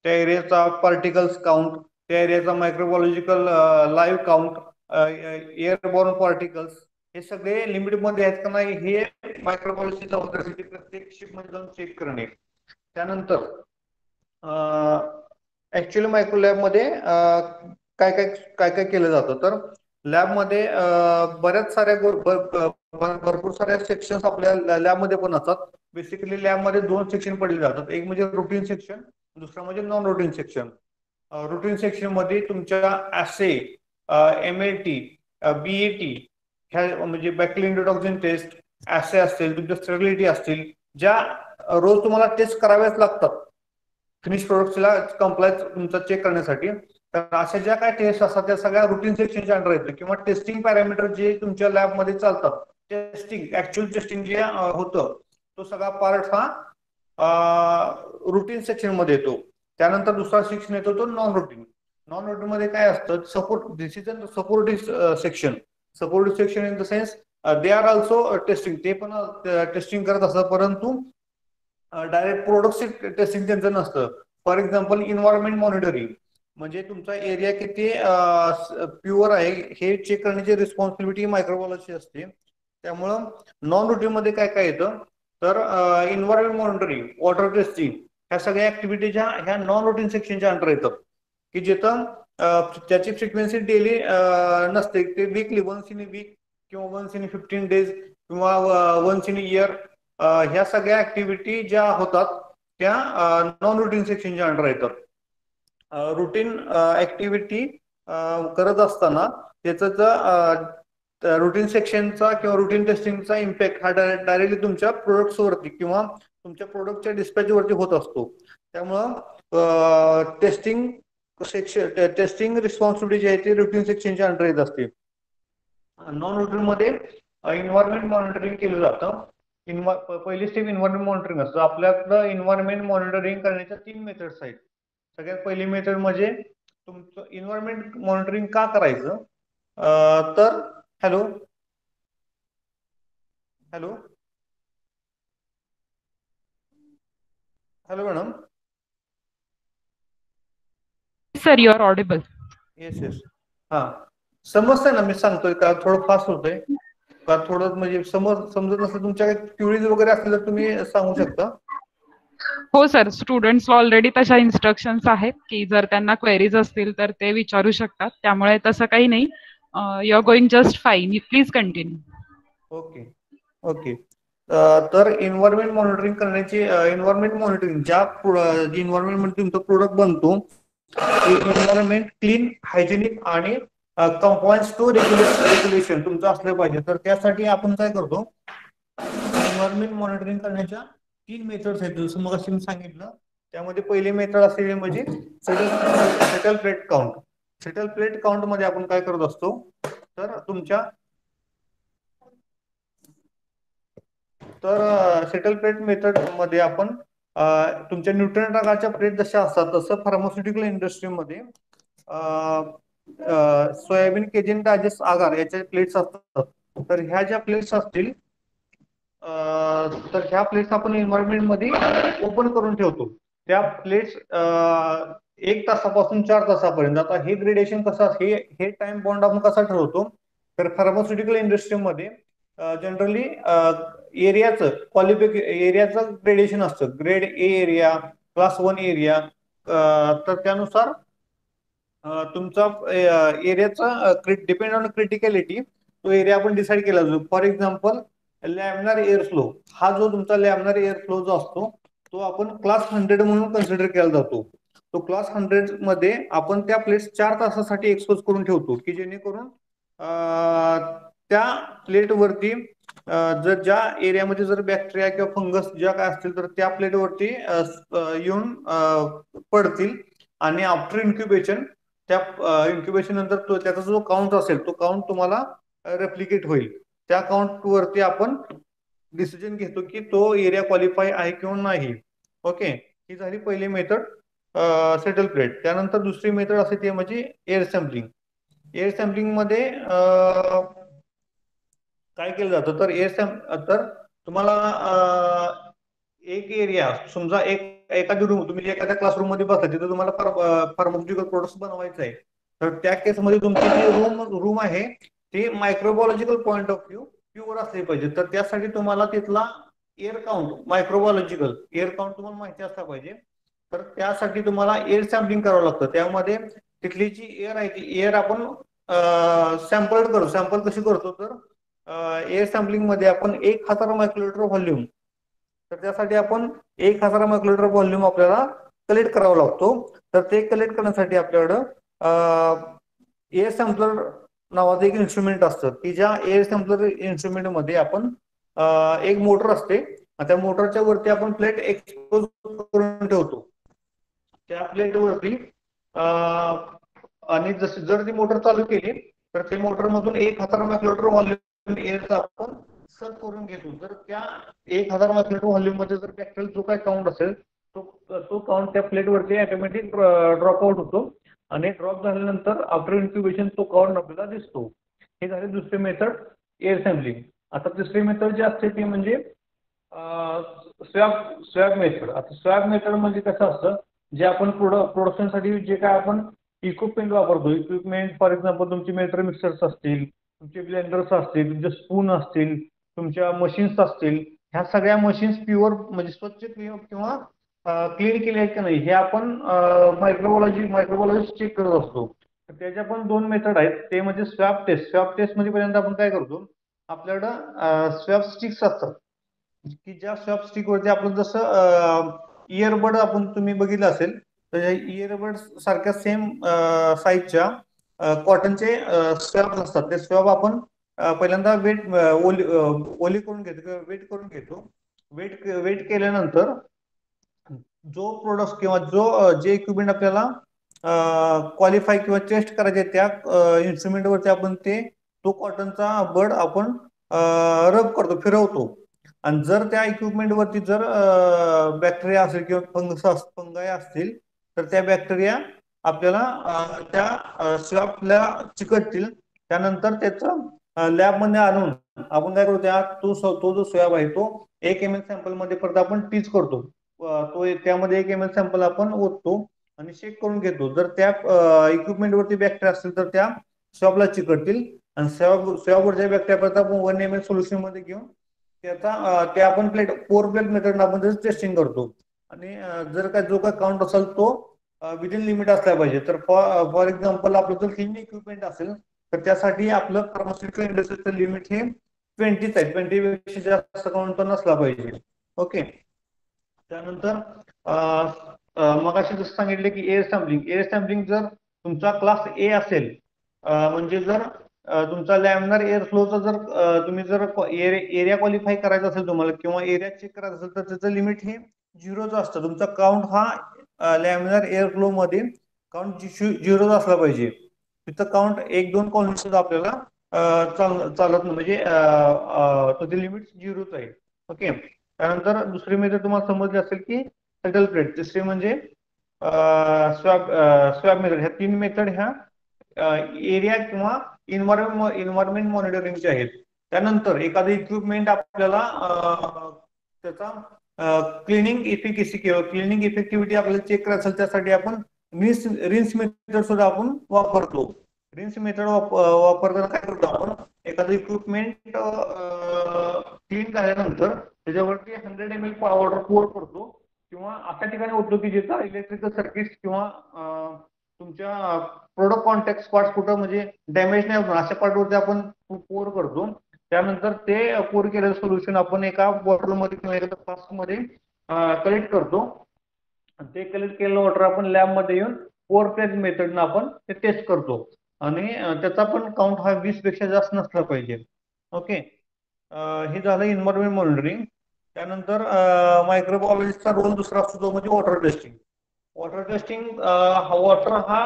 त्या एरियाचा पार्टिकल्स काउंट, त्या एरियाचा मायक्रोबायोलॉजिकल लाईव्ह काउंट, एअरबॉर्न पार्टिकल्स, हे सगळे लिमिट मध्ये आहेत का नाही हे मायक्रोबायोलॉजी जबाबदारी प्रत्येक शिफ्ट मध्ये जाऊन चेक करणे. त्यानंतर ऍक्च्युअली मायक्रो लॅब मध्ये काय काय काय काय केलं जातं तर लॅबमध्ये बऱ्याच साऱ्या भरपूर साऱ्या सेक्शन्स आपल्या लॅबमध्ये पण असतात. बेसिकली लॅबमध्ये 2 सेक्शन पडले जातात. एक म्हणजे रुटीन सेक्शन, दुसरा म्हणजे non routine section. Routine section मध्ये तुमच्या ऍसे, MLT, BAT ह्या म्हणजे बॅक्टेरियल इंट्रोडक्शन टेस्ट, ऍसे असतील, तुमच्या स्टेबिलिटी असतील, ज्या रोज तुम्हाला टेस्ट कराव्याच लागतात फिनिश प्रोडक्ट्सला कंप्लायन्स तुमचा चेक करण्यासाठी. तर अशा ज्या काय टेस्ट असतात त्या सगळ्या रुटीन सेक्शनच्या अंडर येतात. किंवा टेस्टिंग पॅरामीटर जे तुमच्या लॅबमध्ये चालतात, टेस्टिंग ऍक्च्युअल टेस्टिंग जे होतं तो सगळा पार्ट हा रुटीन सेक्शन मध्ये येतो. त्यानंतर दुसरा सेक्शन येतो तो नॉन रुटीन. नॉन रुटीन मध्ये काय असतं, support, this is a supportive section. Supportive section in the sense they are also testing, ते पण टेस्टिंग करत असतात, परंतु डायरेक्ट प्रोडक्ट टेस्टिंग त्यांचं नसतं. फॉर एक्झाम्पल इन्व्हायरमेंट मॉनिटरिंग म्हणजे तुमचा एरिया किती प्युअर आहे हे चेक करण्याची रिस्पॉन्सिबिलिटी मायक्रोबायोलॉजी असते. त्यामुळं नॉन रुटीन मध्ये काय काय येतं तर इन्व्हायरमेंट मॉनिटरिंग, वॉटर टेस्टिंग, ह्या सगळ्या ऍक्टिव्हिटी ह्या नॉन रुटीन सेक्शनच्या अंडर येतात. की जिथं त्याची फ्रिक्वेन्सी डेली नसते, ते weekly, once in a week किंवा वन्स इन 15 days किंवा वन्स इन अ इयर, ह्या सगळ्या ऍक्टिव्हिटी ज्या होतात त्या नॉन रुटीन सेक्शनच्या अंडर येतात. रुटीन ऍक्टिव्हिटी करत असताना त्याचा रुटीन सेक्शनचा किंवा रुटीन टेस्टिंगचा इम्पॅक्ट हा डायरेक्टली तुमच्या प्रोडक्ट्सवरती किंवा तुमच्या प्रोडक्टच्या डिस्पॅचवरती होत असतो. त्यामुळं टेस्टिंग रिस्पॉन्सिबिलिटी जी आहे ती रुटीन सेक्शनच्या अंडर येत असते. नॉन रुटीन मध्ये इन्व्हायरमेंट मॉनिटरिंग केलं जातं. पहिली स्टेप इन्व्हायरमेंट मॉनिटरिंग असतं. आपल्याकडं इन्व्हायरमेंट मॉनिटरिंग करण्याच्या 3 मेथड्स आहेत. सगळ्यात पहिली मेथड म्हणजे तुमचं इन्व्हायरमेंट मॉनिटरिंग का करायचं तर hello hello hello madam. Sir, you are audible. Yes yes. हा, समजतंय ना मी सांगतोय का थोडं फास्ट होतंय का थोडं म्हणजे समजत नसेल, तुमच्या काही क्युरीज वगैरे असतील तर तुम्ही सांगू शकता. हो सर, स्टुडंट्सला ऑलरेडी तशा इन्स्ट्रक्शन्स आहेत की जर त्यांना क्वेरीज असतील तर ते विचारू शकतात. त्यामुळे तसं काही नाही. You are going just fine. Please continue. Okay okay. तर इन्व्हायरमेंट मॉनिटरिंग करण्याची इन्व्हायरमेंट मॉनिटरिंग ज्या इन्व्हायरमेंट मध्ये तुमचा प्रोडक्ट बनतो इन्व्हायरमेंट क्लीन, हायजेनिक आणि कंप्लायन्स टू रेग्युलेशन तुमचं असलं पाहिजे. तर त्यासाठी आपण काय करतो, इन्व्हायरमेंट मॉनिटरिंग करण्याच्या 3 मेथड्स आहेत. जसं मग मी सांगितलं त्यामध्ये पहिली मेथड असलेली म्हणजे settle plate count. Settle plate count मध्ये आपण काय करत असतो तर सेटल प्लेट मेथड मध्ये आपण तुमच्या न्यूट्रन रकाच्या प्लेट जशा असतात तसं फार्मास्युटिकल इंडस्ट्रीमध्ये सोयाबीन केजिन डायजेस्ट आगार याच्या प्लेट्स असतात. तर ह्या ज्या प्लेट्स असतील तर ह्या प्लेट्स आपण एन्व्हायरमेंट मध्ये ओपन करून ठेवतो. त्या प्लेट्स 1 तासापासून 4 तासापर्यंत. आता हे ग्रेडेशन कसं हे टाइम बॉन्ड आपण कसा ठरवतो तर फार्मास्युटिकल इंडस्ट्रीमध्ये जनरली एरियाचं ग्रेडेशन असतं. Grade A area, class 1 area. तर त्यानुसार तुमचा एरियाचा डिपेंड ऑन क्रिटिकॅलिटी तो एरिया आपण डिसाईड केला जातो. For example laminar air flow, हा जो तुमचा लॅमिनार एअर फ्लो जो असतो तो आपण क्लास 100 म्हणून कन्सिडर केला जातो. तो क्लास 100 मध्ये आपण त्या प्लेट्स 4 तासासाठी एक्सपोज करून ठेवतो की जेणेकरून त्या प्लेटवरती जर ज्या एरियामध्ये जर बॅक्टेरिया किंवा फंगस ज्या काय असतील तर त्या प्लेटवरती येऊन पडतील आणि आफ्टर इन्क्युबेशन त्या इन्क्युबेशन नंतर त्याचा जो काउंट असेल तो काउंट तुम्हाला रेप्लिकेट होईल. त्या काउंट वरती आपण डिसिजन घेतो की तो एरिया क्वालिफाय आहे किंवा नाही. ओके, ही झाली पहिली मेथड सेटल प्लेट. त्यानंतर दुसरी मेथड असते ती म्हणजे एअर सॅम्पलिंग. एअर सॅम्पलिंग मध्ये काय केलं जातं तर तुम्हाला एक एरिया समजा एखादी रूम तुम्ही एखाद्या क्लासरूम मध्ये बसला तिथे तुम्हाला फार्मास्युटिकल प्रोडक्ट्स बनवायचं आहे. तर त्या केसमध्ये तुमची जी रूम आहे ती मायक्रोबायोलॉजिकल पॉईंट ऑफ व्ह्यू प्युअर असली पाहिजे. तर त्यासाठी तुम्हाला तिथला एअर काउंट मायक्रोबायोलॉजिकल एअर काउंट तुम्हाला माहिती असला पाहिजे. तर त्यासाठी तुम्हाला एअर सॅम्पलिंग करावं लागतं. त्यामध्ये तिथली जी एअर आहे ती एअर आपण सॅम्पल करतो. सॅम्पल कशी करतो तर एअर सॅम्पलिंग मध्ये आपण 1000 मायक्रोलिटर व्हॉल्यूम, तर त्यासाठी आपण 1000 मायक्रोलिटर व्हॉल्यूम आपल्याला कलेक्ट करावा लागतो. तर ते कलेक्ट करण्यासाठी आपल्याकडं एअर सॅम्पलर नावाचं एक इन्स्ट्रुमेंट असतं की ज्या एअर सॅम्पलर इन्स्ट्रुमेंट मध्ये आपण एक मोटर असते. त्या मोटरच्या वरती आपण प्लेट एक्सपोज करून ठेवतो. त्या प्लेटवरती आणि जर ती मोटर चालू केली तर त्या मोटर मधून 1000 मायक्रोलिटर व्हॉल्यूम एअरचा आपण सर्व करून घेतो. तर त्या 1000 मायक्रोलिटर व्हॉल्यूम मध्ये जर बॅक्टेरियल जो काही काउंट असेल तो काउंट त्या प्लेटवरती ऑटोमॅटिक ड्रॉप आउट होतो आणि ड्रॉप झाल्यानंतर आफ्टर इन्क्युबेशन तो काउंट आपल्याला दिसतो. हे झाले दुसरी मेथड एअर सॅम्पलिंग. आता तिसरी मेथड जी असते ती म्हणजे स्वॅब मेथड. आता स्वॅब मेथड म्हणजे कसं असतं, जे आपण प्रोडक्शनसाठी जे काय आपण इक्विपमेंट वापरतो, इक्विपमेंट फॉर एक्झाम्पल तुमचे मेटर मिक्सर्स असतील, तुमचे ब्लेंडर्स असतील, तुमचे स्पून असतील, तुमच्या मशीन्स असतील, ह्या सगळ्या मशीन्स प्युअर म्हणजे स्वच्छ किंवा क्लीन केले आहेत की नाही हे आपण मायक्रोबायोलॉजी चेक करत असतो. त्याच्या पण दोन मेथड आहेत. ते म्हणजे स्वॅब टेस्ट. स्वॅब टेस्ट म्हणजे पहिल्यांदा आपण काय करतो, आपल्याकडं स्वॅब स्टिक्स असतात की ज्या स्वॅब स्टिक वरती आपण जसं इयरबड आपण तुम्ही बघितलं असेल तर इयरबड सारख्या सेम साईजच्या कॉटनचे स्वॅब असतात. ते स्वॅब आपण पहिल्यांदा ओली करून घेतो किंवा वेट करून घेतो. वेट केल्यानंतर जो प्रोडक्ट किंवा जे इक्विपमेंट आपल्याला क्वालिफाय किंवा टेस्ट करायचे त्या इन्स्ट्रुमेंट वरती आपण तो कॉटनचा बड आपण रब करतो, फिरवतो. आणि जर त्या इक्विपमेंट वरती जर बॅक्टेरिया असेल किंवा फंगाई असतील तर त्या बॅक्टेरिया आपल्याला त्या स्वॅबला चिकटतील. त्यानंतर त्याचं लॅबमध्ये आणून आपण काय करतो, तो जो स्वॅब आहे तो 1 ml सॅम्पल मध्ये परत आपण टीच करतो. त्यामध्ये 1 ml सॅम्पल आपण ओततो आणि चेक करून घेतो. जर त्या इक्विपमेंट वरती बॅक्टेरिया असतील तर त्या स्वॅबला चिकटतील आणि स्वॅबवरच्या बॅक्टेरिया परत आपण 1 ml सोल्युशन मध्ये घेऊन ते आपण पोर प्लेट मेथड आपण टेस्टिंग करतो. आणि जर काय जो काय काउंट असेल तो विदिन लिमिट असला पाहिजे. तर फॉर एक्झाम्पल आपलं जर क्लीन इक्विपमेंट असेल तर त्यासाठी आपलं फार्मास्युटिकल इंडस्ट्रीचं लिमिट हे 20 आहे. 20 पेक्षा जास्त काउंट नसला पाहिजे. ओके, त्यानंतर मगाशी जसं सांगितले की एअर सॅम्पलिंग जर तुमचा क्लास ए असेल म्हणजे जर तुमचा लॅमिनार एअर फ्लोचा जर तुम्ही जर एरिया क्वालिफाय करायचा असेल तुम्हाला किंवा एरिया चेक करायचा असेल तर त्याचं लिमिट हे 0च असतं. तुमचा काउंट हा लॅमिनार एअर फ्लो मध्ये काउंट 0 असला पाहिजे. तिथं काउंट 1-2 कॉलनी सुद्धा आपल्याला चालत नाही, म्हणजे त्याची लिमिट 0च आहे. ओके, त्यानंतर दुसरी मेथड तुम्हाला समजली असेल की सेटल प्लेट. तिसरी म्हणजे स्वॅब मेथड. ह्या 3 मेथड ह्या एरिया किंवा इन्व्हायरमेंट मॉनिटरिंगचे आहेत. त्यानंतर एखादं इक्विपमेंट आपल्याला त्याचा क्लिनिंग इफिकेसी किंवा क्लिनिंग इफेक्टिव्हिटी आपल्याला चेक करायचं असेल त्यासाठी आपण रिन्स मेथड सुद्धा आपण वापरतो. रिन्स मेथड वापरताना काय करतो, आपण एखादं इक्विपमेंट क्लीन झाल्यानंतर त्याच्यावरती 100 ml वॉटर पोर करतो किंवा अशा ठिकाणी होतो की जिथं इलेक्ट्रिकल सर्किट किंवा तुमच्या प्रोडक्ट कॉन्टॅक्ट स्पॉट्स कुठं म्हणजे डॅमेज नाही होणार अशा पार्टवरती आपण पोर करतो. त्यानंतर ते पोर केलेलं सोल्युशन आपण एका बॉटलमध्ये किंवा एखाद्या फ्लास्कमध्ये कलेक्ट करतो. ते कलेक्ट केलेलं वॉटर आपण लॅबमध्ये येऊन पोर प्लेट मेथडनं आपण ते टेस्ट करतो आणि त्याचा पण काउंट हा 20 पेक्षा जास्त नसला पाहिजे. ओके, हे झालं इन्व्हायरमेंट मॉनिटरिंग. त्यानंतर मायक्रोबायोलॉजीचा रोल दुसरा असतो तो म्हणजे water testing. Water testing water हा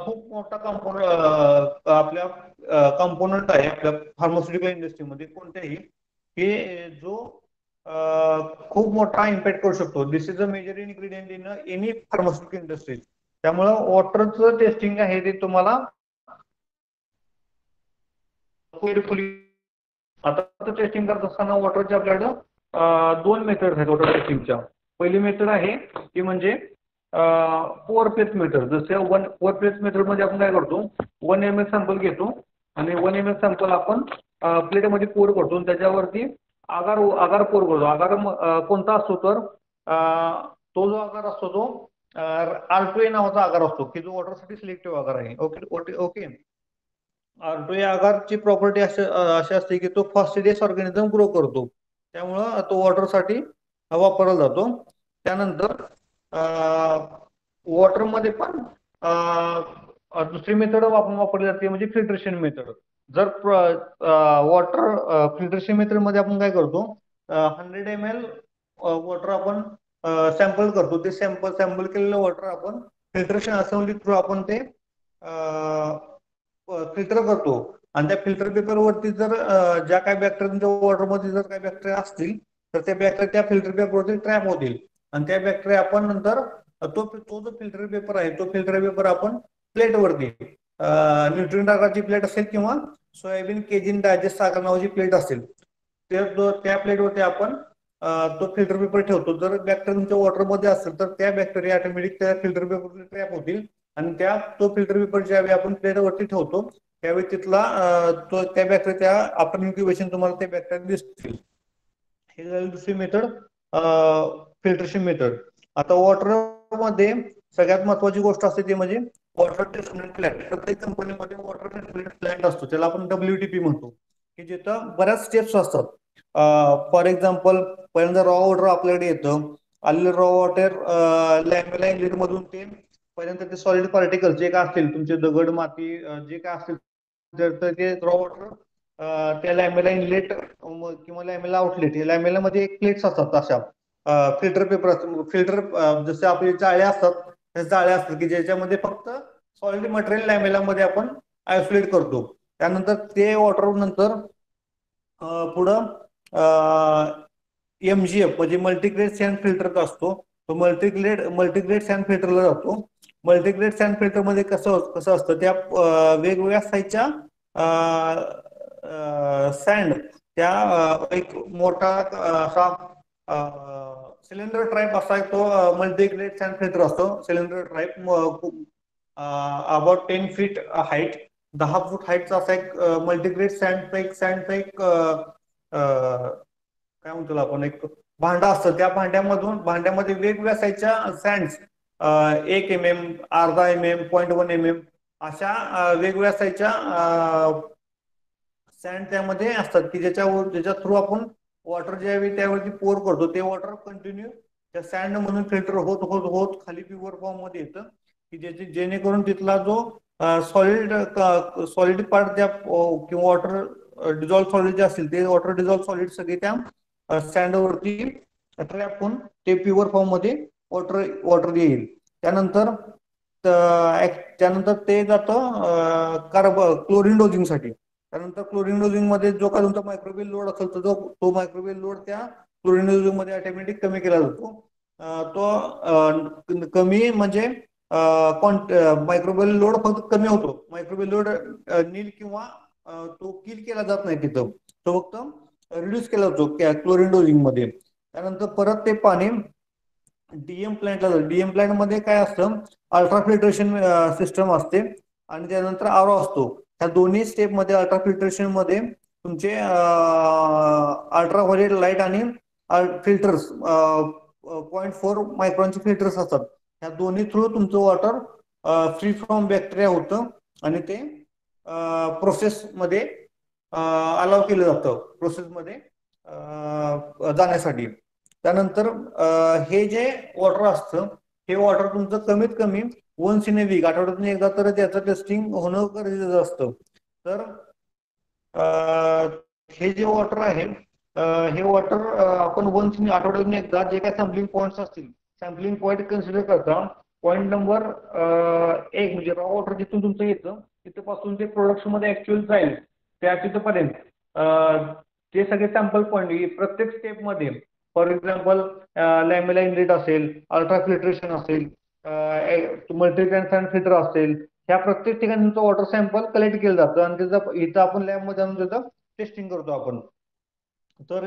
खूप मोठा आपल्या कंपोनंट आहे आपल्या फार्मास्युटिकल इंडस्ट्रीमध्ये कोणत्याही, की जो खूप मोठा इम्पॅक्ट करू शकतो. This is a major ingredient in any pharmaceutical industry. त्यामुळं वॉटरचं टेस्टिंग आहे ते तुम्हाला आता टेस्टिंग करत असताना वॉटरच्या आपल्याकडं दोन मेथड आहेत वॉटर टेस्टिंगच्या. पहिली मेथड आहे ती म्हणजे पोअर प्लेस मेथड. जसं पोअर प्लेस मेथड मध्ये आपण काय करतो, 1 ml सॅम्पल घेतो आणि 1 ml सॅम्पल आपण प्लेटमध्ये पोर करतो आणि त्याच्यावरती आगार पोर करतो. आगार कोणता असतो तर तो जो आगार असतो तो R2A नावाचा आगार असतो की जो वॉटरसाठी सिलेक्टिव्ह आगार आहे. Okay okay okay. R2A आगारची प्रॉपर्टी अशी असते की तो फॉस्फेटियस ऑर्गॅनिझम ग्रो करतो, त्यामुळं तो वॉटरसाठी वापरला जातो. त्यानंतर वॉटरमध्ये पण दुसरी मेथड वापरली जाते म्हणजे फिल्ट्रेशन मेथड. जर वॉटर फिल्ट्रेशन मेथड मध्ये आपण काय करतो, 100 ml वॉटर आपण सॅम्पल करतो. ते सॅम्पल केलेलं वॉटर आपण फिल्ट्रेशन असेंब्ली थ्रू आपण ते फिल्टर करतो आणि त्या फिल्टर पेपरवरती जर ज्या काही बॅक्टेरिया वॉटरमध्ये जर काही बॅक्टेरिया असतील तर त्या बॅक्टेरिया त्या फिल्टर पेपरवरती ट्रॅप होतील आणि त्या बॅक्टेरिया आपण नंतर तो जो फिल्टर पेपर आहे तो फिल्टर पेपर आपण प्लेटवरती न्यूट्रिएंट आकाराची प्लेट असेल किंवा सोयाबीन केजिन डायजेस्ट आकार नावाची प्लेट असेल त्या प्लेटवरती आपण तो फिल्टर पेपर ठेवतो. जर बॅक्टेरिया तुमच्या वॉटरमध्ये असेल तर त्या बॅक्टेरिया ऑटोमॅटिक त्या फिल्टर पेपरवरती ट्रॅप होतील आणि तो फिल्टर पेपर ज्यावेळी आपण प्लेटवरती ठेवतो त्यावेळी तिथला त्या बॅक्टेरिया आफ्टर इन्क्युबेशन तुम्हाला त्या बॅक्टेरिया दिसतील. हे झाली दुसरी मेथड, फिल्ट्रेशन मेथड. आता वॉटर मध्ये सगळ्यात महत्वाची गोष्ट असते ती म्हणजे वॉटर ट्रीटमेंट प्लॅन्ट. प्रत्येक कंपनीमध्ये वॉटर ट्रीटमेंट प्लॅन्ट असतो, त्याला आपण WTP म्हणतो, की जिथं बऱ्याच स्टेप्स असतात. फॉर एक्झाम्पल पहिल्यांदा रॉ वॉटर आपल्याकडे येतं. आलेलं रॉ वॉटर लॅमिना इनलेट मधून ते पहिल्यांदा ते सॉलिड पार्टिकल जे काय असतील तुमचे दगड माती जे काय असतील तर ते रॉ वॉटर त्या लॅमेला इनलेट किंवा लॅमेला आउटलेट, या लॅमेला मध्ये एक प्लेट्स असतात अशा फिल्टर पेपर फिल्टर जसे आपले जाळे असतात त्या जाळे असतात की ज्याच्यामध्ये फक्त सॉलिड मटेरियल लॅमेला मध्ये आपण आयसोलेट करतो. त्यानंतर ते वॉटर नंतर पुढं MGF म्हणजे मल्टीग्रेड सॅन्ड फिल्टरचा असतो. तो मल्टीग्रेड सॅन्ड फिल्टरला जातो. मल्टीग्रेड सॅन्ड फिल्टर मध्ये कसं असतं, त्या वेगवेगळ्या साईजच्या सँड त्या एक मोठा असा सिलेंडर टाईप असा तो मल्टीग्रेड सॅन्ड फिल्टर असतो. Cylinder type about 10 feet height, 10 फूट हाईटचा असा एक मल्टीग्रेड सॅन्डचा एक काय म्हणतो आपण एक भांडा असतं. त्या भांड्यामध्ये वेगवेगळ्या साईजच्या सँड्स 1 mm, अर्धा mm, 0.1 mm अशा वेगवेगळ्या साईजच्या सँड त्यामध्ये असतात की ज्याच्या थ्रू आपण वॉटर ज्यावेळी त्यावरती पोर करतो ते वॉटर कंटिन्यू त्या सँड मधून फिल्टर होत होत होत खाली प्युअर फॉर्म मध्ये येतं की जेणेकरून तिथला जो सॉलिड पार्ट त्या किंवा वॉटर डिझॉल्व्ह सॉलिड जे असतील ते वॉटर डिझॉल्व्ह सॉलिड सगळे त्या सँडवरती ट्रॅप होऊन ते प्युअर फॉर्म मध्ये वॉटर येईल. त्यानंतर ते जातं क्लोरीन डोजिंग साठी. त्यानंतर क्लोरीन डोजिंग मध्ये जो काही तुमचा मायक्रोवेल लोड असेल तर तो मायक्रोवेल लोड त्या क्लोरीन डोजिंग मध्ये ऑटोमॅटिक कमी केला जातो. तो कमी म्हणजे मायक्रोवेल लोड फक्त कमी होतो. मायक्रोवेल लोड नील किंवा तो किल केला जात नाही तिथं, तो फक्त रिड्यूस केला जातो क्लोरीन डोजिंग मध्ये. त्यानंतर परत ते पाणी DM प्लांटला जातं. DM प्लांट मध्ये काय असतं, अल्ट्रा फिल्ट्रेशन सिस्टम असते आणि त्यानंतर आरो असतो. ह्या दोन्ही स्टेप मध्ये अल्ट्रा फिल्ट्रेशन मध्ये तुमचे अल्ट्राव्हायोलेट लाईट आणि फिल्टर्स 0.4 मायक्रॉनचे फिल्टर्स असतात. ह्या दोन्ही थ्रू तुमचं वॉटर फ्री फ्रॉम बॅक्टेरिया होतं आणि ते प्रोसेस मध्ये अलाव केलं जातं प्रोसेसमध्ये जाण्यासाठी. त्यानंतर हे जे वॉटर असतं हे वॉटर तुमचं कमीत कमी वन्स इन अ वीक, आठवड्यातून एकदा तर त्याचं टेस्टिंग होणं गरजेचं असतं. तर हे जे वॉटर आहे हे वॉटर आपण वन्स आठवड्यातून एकदा जे काही सॅम्पलिंग पॉईंट्स असतील सॅम्पलिंग पॉईंट कन्सिडर करता पॉईंट नंबर 1 म्हणजे रॉ वॉटर जिथून तुमचं येतं तिथपासून ते प्रोडक्शन मध्ये ऍक्च्युअल जाईल त्या तिथपर्यंत ते सगळे सॅम्पल पॉईंट प्रत्येक स्टेपमध्ये फॉर एक्झाम्पल लॅमेला इनलेट असेल अल्ट्रा फिल्ट्रेशन असेल मल्टी ट्रान्सपॅरंट फिल्टर असेल ह्या प्रत्येक ठिकाणी तुमचं वॉटर सॅम्पल कलेक्ट केलं जातं आणि त्याचं इथं आपण लॅबमध्ये आणून त्याचं टेस्टिंग करतो आपण तर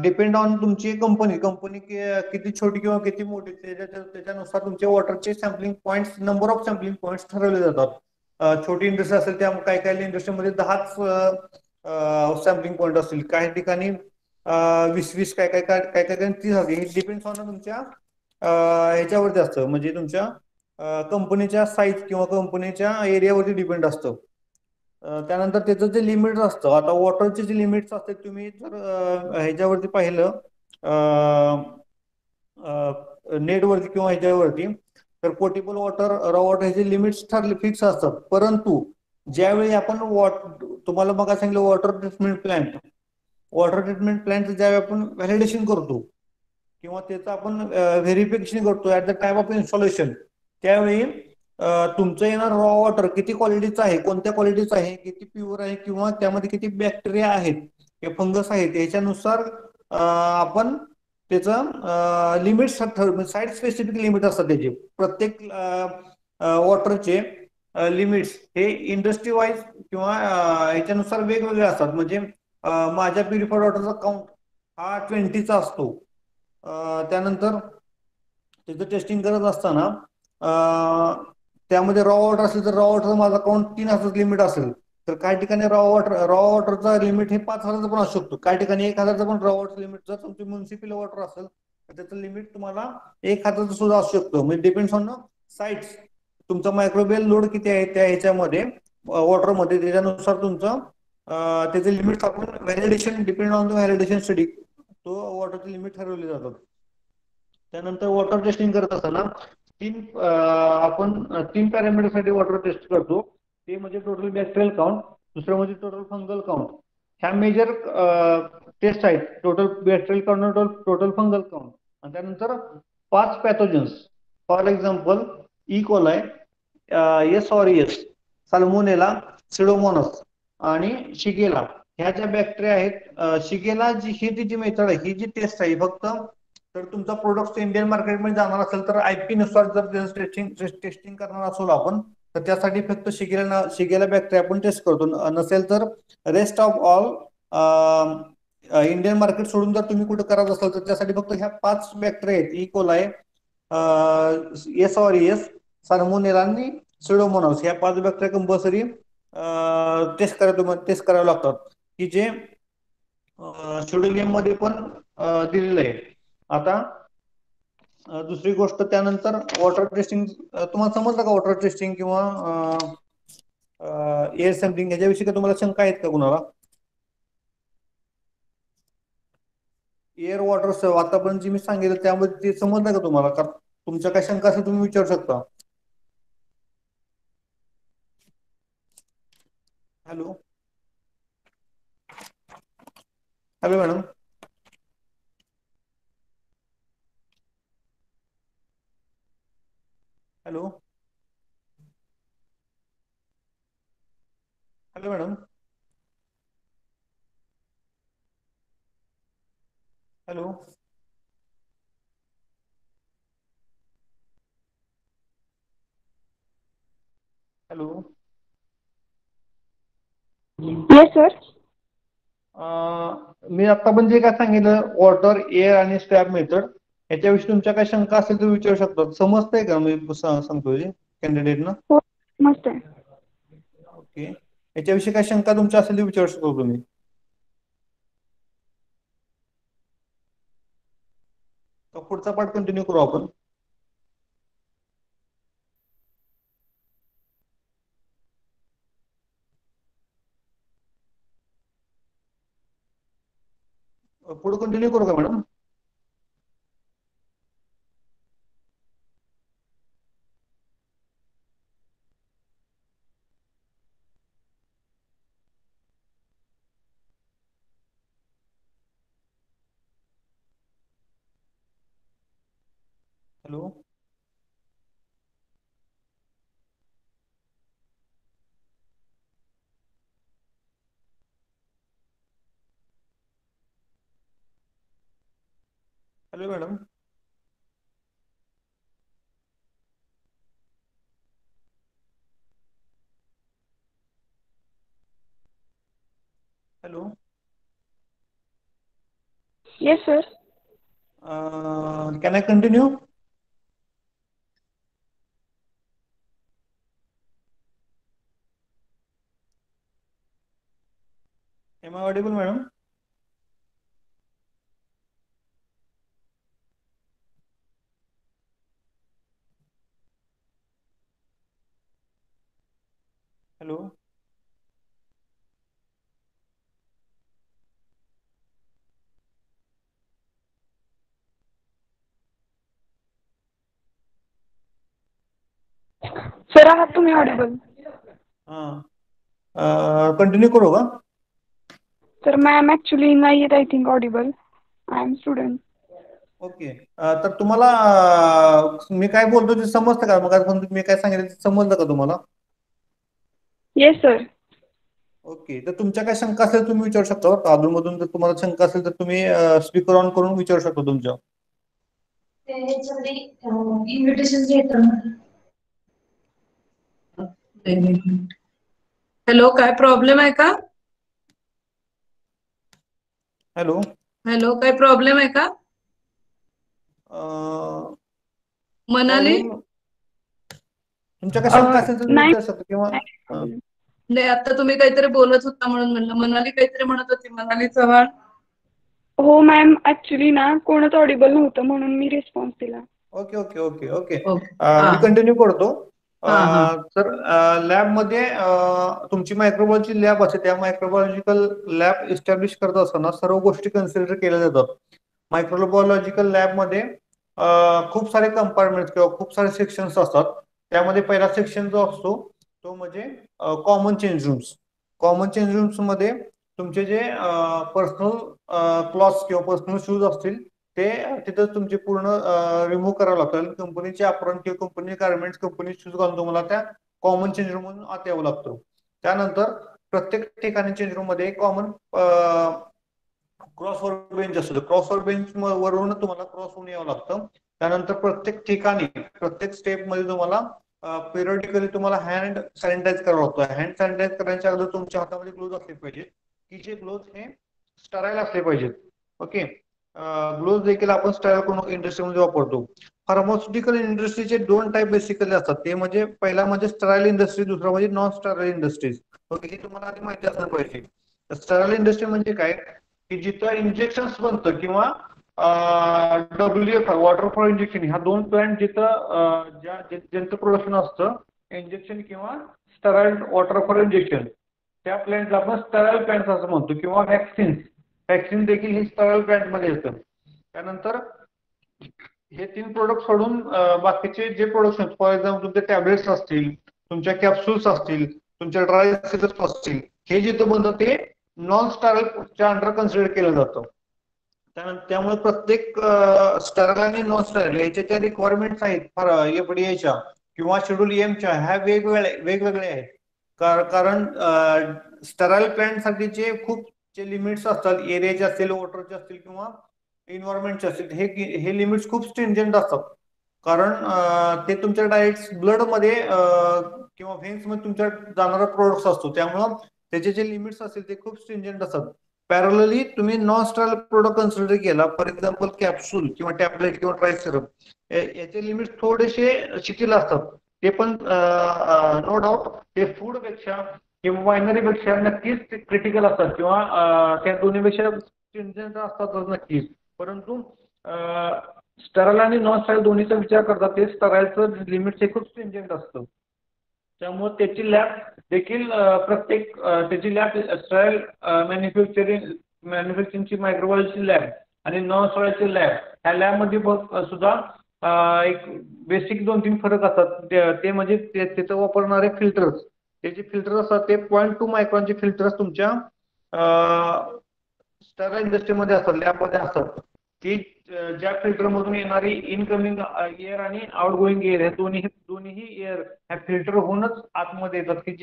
डिपेंड ऑन तुमची कंपनी किती छोटी किंवा किती मोठी त्याच्यानुसार तुमचे वॉटरचे sampling points number of sampling points ठरवले जातात छोटी इंडस्ट्री असेल त्या काही काही इंडस्ट्रीमध्ये 10च सॅम्पलिंग पॉईंट असतील काही ठिकाणी 20 काय काय काय काय काय 30 असतील डिपेंड्स ऑन तुमच्या ह्याच्यावरती असतं म्हणजे तुमच्या कंपनीच्या साईज किंवा कंपनीच्या एरियावरती डिपेंड असतं त्यानंतर त्याचं जे लिमिट असतं आता वॉटरचे जे लिमिट्स असतात तुम्ही जर ह्याच्यावरती पाहिलं नेटवरती किंवा ह्याच्यावरती तर पोटेबल वॉटर रॉ वॉटर ह्याचे लिमिट्स ठरले फिक्स असतात परंतु ज्यावेळी आपण तुम्हाला मग सांगितलं वॉटर ट्रीटमेंट प्लॅनचं ज्यावेळी आपण व्हॅलिडेशन करतो किंवा त्याचं आपण व्हेरिफिकेशन करतो at the time of installation त्यावेळी तुमचं येणार रॉ वॉटर किती क्वालिटीचं आहे कोणत्या क्वालिटीचं आहे किती प्युअर आहे किंवा त्यामध्ये किती बॅक्टेरिया आहेत किंवा फंगस आहेत याच्यानुसार आपण त्याचं लिमिट साईट स्पेसिफिक लिमिट असतात त्याचे प्रत्येक वॉटरचे लिमिट्स हे इंडस्ट्री वाईज किंवा याच्यानुसार वेगवेगळे असतात म्हणजे माझ्या प्युरिफाईड वॉटरचा काउंट हा 20चा असतो त्यानंतर त्याचं टेस्टिंग करत असताना त्यामध्ये रॉ वॉटर असेल तर रॉ वॉटर माझा अकाउंट 3,000 लिमिट असेल तर काही ठिकाणी रॉ वॉटरचा लिमिट हे 5,000 पण असू शकतो काही ठिकाणी 1,000 पण रॉ वॉटर लिमिट जर तुमची म्युन्सिपल वॉटर असेल तर त्याचं लिमिट तुम्हाला 1,000 सुद्धा असू शकतो म्हणजे डिपेंड्स ऑन साईट्स तुमचा मायक्रोबियल लोड किती आहे त्या ह्याच्यामध्ये वॉटरमध्ये त्याच्यानुसार तुमचं त्याचे लिमिट आपण validation depend on the validation study तो वॉटरचे लिमिट ठरवले जातात त्यानंतर वॉटर टेस्टिंग करत असताना आपण 3 पॅरामीटरसाठी वॉटर टेस्ट करतो ते म्हणजे टोटल बॅक्टेरियल काउंट दुसरं म्हणजे टोटल फंगल काउंट ह्या मेजर टेस्ट आहेत total bacterial count total fungal count आणि त्यानंतर 5 pathogens for example E coli S aureus salmonella pseudomonas आणि शिगेला ह्या ज्या बॅक्टेरिया आहेत शिगेला ही जी मेथड आहे ही जी टेस्ट आहे फक्त तर तुमचा प्रोडक्ट इंडियन मार्केटमध्ये जाणार असेल तर आयपी नुसार जर टेस्टिंग करणार असो आपण तर त्यासाठी फक्त शिगेला बॅक्टेरिया आपण टेस्ट करतो नसेल तर rest of all Indian market सोडून जर तुम्ही कुठे करत असाल तर त्यासाठी फक्त ह्या 5 बॅक्टेरिया आहेत इकोलाय एस ऑरियस साल्मोनेला आणि सिडोमोनास ह्या 5 बॅक्टेरिया कंपल्सरी टेस्ट करावे लागतात की जे शेड्यूल मध्ये पण दिलेलं आहे आता दुसरी गोष्ट त्यानंतर वॉटर टेस्टिंग तुम्हाला समजलं का वॉटर टेस्टिंग किंवा एअर सॅम्पलिंग याच्याविषयी का तुम्हाला शंका आहेत का कुणाला एअर वॉटर आतापर्यंत जे मी सांगितलं त्यामध्ये ते समजलं का तुम्हाला का तुमच्या काय शंका असेल तुम्ही विचारू शकता hello hello madam hello hello madam hello hello yes sir मी आता पण जे काय सांगितलं वॉटर एअर आणि स्टॅब मेथड याच्याविषयी तुमच्या काय शंका असेल तर विचारू शकता समजतंय का मी सांगतोय कॅन्डिडेटना हो मस्त आहे ओके याच्याविषयी काय शंका तुमच्या असेल तर विचारू शकतो तुम्ही पुढचा पार्ट कंटिन्यू करू आपण पुढे कंटिन्यू करू का madam hello. Hello madam. Hello. Yes, sir. Can I continue? Am I audible madam? Hello. Sir, आहात तुम्ही audible? हां, कंटिन्यू करू का? Sir, ma'am actually नाही आहेत I think audible. I am student. Okay. तर तुम्हाला मी काय बोलतो ते समजतं का? मग आता मी काय सांगितलं ते समजलं का तुम्हाला? Yes, sir. ओके. तर तुमच्या काय शंका असेल तुम्ही विचारू शकता बरं का. अधूनमधून जर तुम्हाला शंका असेल तर तुम्ही स्पीकर ऑन करून विचारू शकता तुमच्या. हॅलो, काय प्रॉब्लेम आहे का? हॅलो. हॅलो, काय प्रॉब्लेम आहे का? मनाली? प्रॉब्लेम तुमच्या काय शंका असेल तर तुम्ही नाही विचारू शकता किंवा नाही, आता तुम्ही काहीतरी बोलत होता म्हणून म्हणलं. मनाली काहीतरी म्हणत होती, मनाली चव्हाण. हो मॅम ऍक्च्युली ना कोणच ऑडिबल नव्हतं म्हणून मी रिस्पॉन्स दिला. Okay okay okay okay. Okay. मी कंटिन्यू करतो. हा हा तर लॅबमध्ये तुमची मायक्रोबायोलॉजी लॅब असते, त्या मायक्रोबायोलॉजिकल लॅब इस्टॅब्लिश करत असताना सर्व गोष्टी कन्सिडर केल्या जातात. मायक्रोबायोलॉजिकल लॅबमध्ये खूप सारे कंपार्टमेंट किंवा खूप सारे सेक्शन्स असतात. त्यामध्ये पहिला सेक्शन जो असतो तो म्हणजे common change rooms. Common change rooms मध्ये तुमचे जे पर्सनल क्लॉथ्स किंवा पर्सनल शूज असतील ते तिथं तुमचे पूर्ण रिमूव्ह करावं लागतं. कंपनीचे अप्रोन किंवा कंपनी गार्मेंट्स कंपनी शूज घालून तुम्हाला त्या कॉमन चेंज रूम मधून आत यावं लागतं. त्यानंतर प्रत्येक ठिकाणी चेंज रूम मध्ये कॉमन क्रॉसवर बेंच असतो. क्रॉसवर बेंच वरून तुम्हाला क्रॉस होऊन यावं लागतं. त्यानंतर प्रत्येक ठिकाणी प्रत्येक स्टेप मध्ये तुम्हाला पिरियडिकली तुम्हाला हँड सॅनिटाईज करावा लागतो. हँड सॅनिटाईज करण्याच्या अगोदर तुमच्या हातामध्ये ग्लोव्ज असले पाहिजे, की जे ग्लोव्ज हे स्टराईल असले पाहिजेत. ओके. ग्लोव्ज देखील आपण स्टराईल करून इंडस्ट्रीमध्ये वापरतो. फार्मास्युटिकल इंडस्ट्रीचे दोन टाईप बेसिकली असतात. ते म्हणजे पहिला म्हणजे स्टराईल इंडस्ट्री, दुसरा म्हणजे नॉन स्टराईल इंडस्ट्रीज. ओके, हे तुम्हाला आधी माहिती असलं पाहिजे. स्टराईल इंडस्ट्री म्हणजे काय, की जिथं इंजेक्शन बनतं किंवा WFI वॉटर फॉर इंजेक्शन ह्या दोन प्लांट जिथं ज्यांचं प्रोडक्शन असतं इंजेक्शन किंवा स्टराईल वॉटर फॉर इंजेक्शन, त्या प्लांटला आपण स्टराईल प्लांट असं म्हणतो. किंवा व्हॅक्सिन देखील ही स्टराईल प्लांट मध्ये येतं. त्यानंतर हे तीन प्रोडक्ट सोडून बाकीचे जे प्रोडक्ट्स आहेत, फॉर एक्झाम्पल तुमचे टॅबलेट्स असतील, तुमच्या कॅप्सूल्स असतील, तुमच्या ड्राय सिरप्स असतील, हे जिथं बनतं ते नॉन स्टराईलच्या अंडर कन्सिडर केलं जातं. त्यामुळे प्रत्येक स्टराईल आणि नॉन स्टराईल याच्या ज्या रिक्वायरमेंट्स आहेत एफडीएच्या किंवा शेड्यूल एमच्या ह्या वेगवेगळ्या आहेत. कारण स्टराईल प्लांट साठीचे खूप जे लिमिट्स असतात, एरियाचे असतील, वॉटरचे असतील किंवा एन्व्हायरमेंटचे असतील, हे लिमिट्स खूप स्ट्रिंजंट असतात. कारण ते तुमच्या डायरेक्ट ब्लडमध्ये किंवा व्हेन्स मध्ये तुमच्या जाणारा प्रोडक्ट्स असतो. त्यामुळं त्याचे जे लिमिट्स असतील ते खूप स्ट्रिंजंट असतात. पॅरलली तुम्ही नॉन स्टराईल प्रोडक्ट कन्सिडर केला, फॉर एक्झाम्पल कॅप्सूल किंवा टॅबलेट किंवा ट्राय सिरप, याचे लिमिट्स थोडेसे शिथिल असतात. ते पण नो डाऊट ते फूड पेक्षा किंवा वायनरी पेक्षा नक्कीच क्रिटिकल असतात किंवा त्या दोन्हीपेक्षा स्ट्रिंजंट असतातच नक्कीच. परंतु स्टराईल आणि नॉन स्टराईल दोन्हीचा विचार करतात ते स्टराईलचं लिमिट हे खूप स्ट्रिंजंट असतं. त्यामुळे त्याची लॅब देखील प्रत्येक त्याची लॅब स्टराईल मॅन्युफॅक्चरिंगची मायक्रोबायोलॉजी लॅब आणि नॉन स्टराईलची लॅब ह्या लॅबमध्ये सुद्धा एक बेसिक 2-3 फरक असतात. ते म्हणजे तिथं वापरणारे फिल्टर्स, ते जे फिल्टर्स असतात ते 0.2 मायक्रॉनचे फिल्टर्स तुमच्या स्टराईल इंडस्ट्रीमध्ये असतात, लॅबमध्ये असतात. ती ज्या फिल्टर मधून येणारी इनकमिंग एअर आणि आउटगोईंग एअर हे दोन्ही एअर ह्या फिल्टर होऊनच आतमध्ये येतात की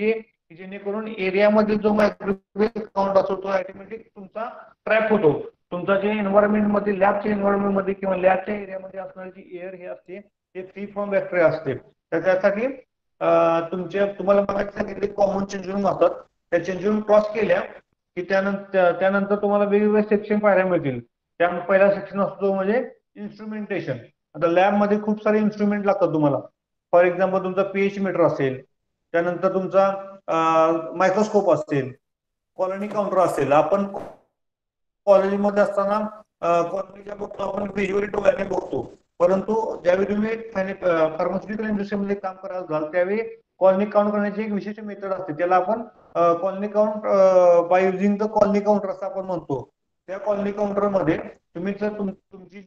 जेणेकरून एरियामध्ये जो मायक्रोवेव्ह काउंट असतो तो ऑटोमॅटिक तुमचा ट्रॅप होतो. तुमचा जे एन्व्हायरमेंट मध्ये लॅबच्या एन्व्हायरमेंट मध्ये किंवा लॅबच्या एरियामध्ये असणारी जी एअर हे असते ते फ्री फ्रॉम बॅक्टेरिया असते. तर त्यासाठी तुम्हाला मागायला सांगितले कॉमन चेंज रूम असतात. त्या चेंज रूम क्रॉस केल्या की त्यानंतर तुम्हाला वेगवेगळे सेक्शन पाहायला मिळतील. त्यामुळे पहिला सेक्शन असतो म्हणजे इन्स्ट्रुमेंटेशन. आता लॅबमध्ये खूप सारे इन्स्ट्रुमेंट लागतात तुम्हाला. फॉर एक्झाम्पल तुमचा पीएच मीटर असेल, त्यानंतर तुमचा मायक्रोस्कोप असेल, कॉलनी काउंटर असेल. आपण कॉलेजमध्ये असताना कॉलनीच्या बघतो आपण व्हिज्युअली डोळ्याने बघतो, परंतु ज्यावेळी तुम्ही फार्मास्युटिकल इंडस्ट्रीमध्ये काम करायला जाल त्यावेळी कॉलनी काउंट करण्याची एक विशिष्ट मेथड असते. त्याला आपण colony count by using the colony counter असं आपण म्हणतो. त्या कॉलनी काउंटर मध्ये तुम्ही जर तुमची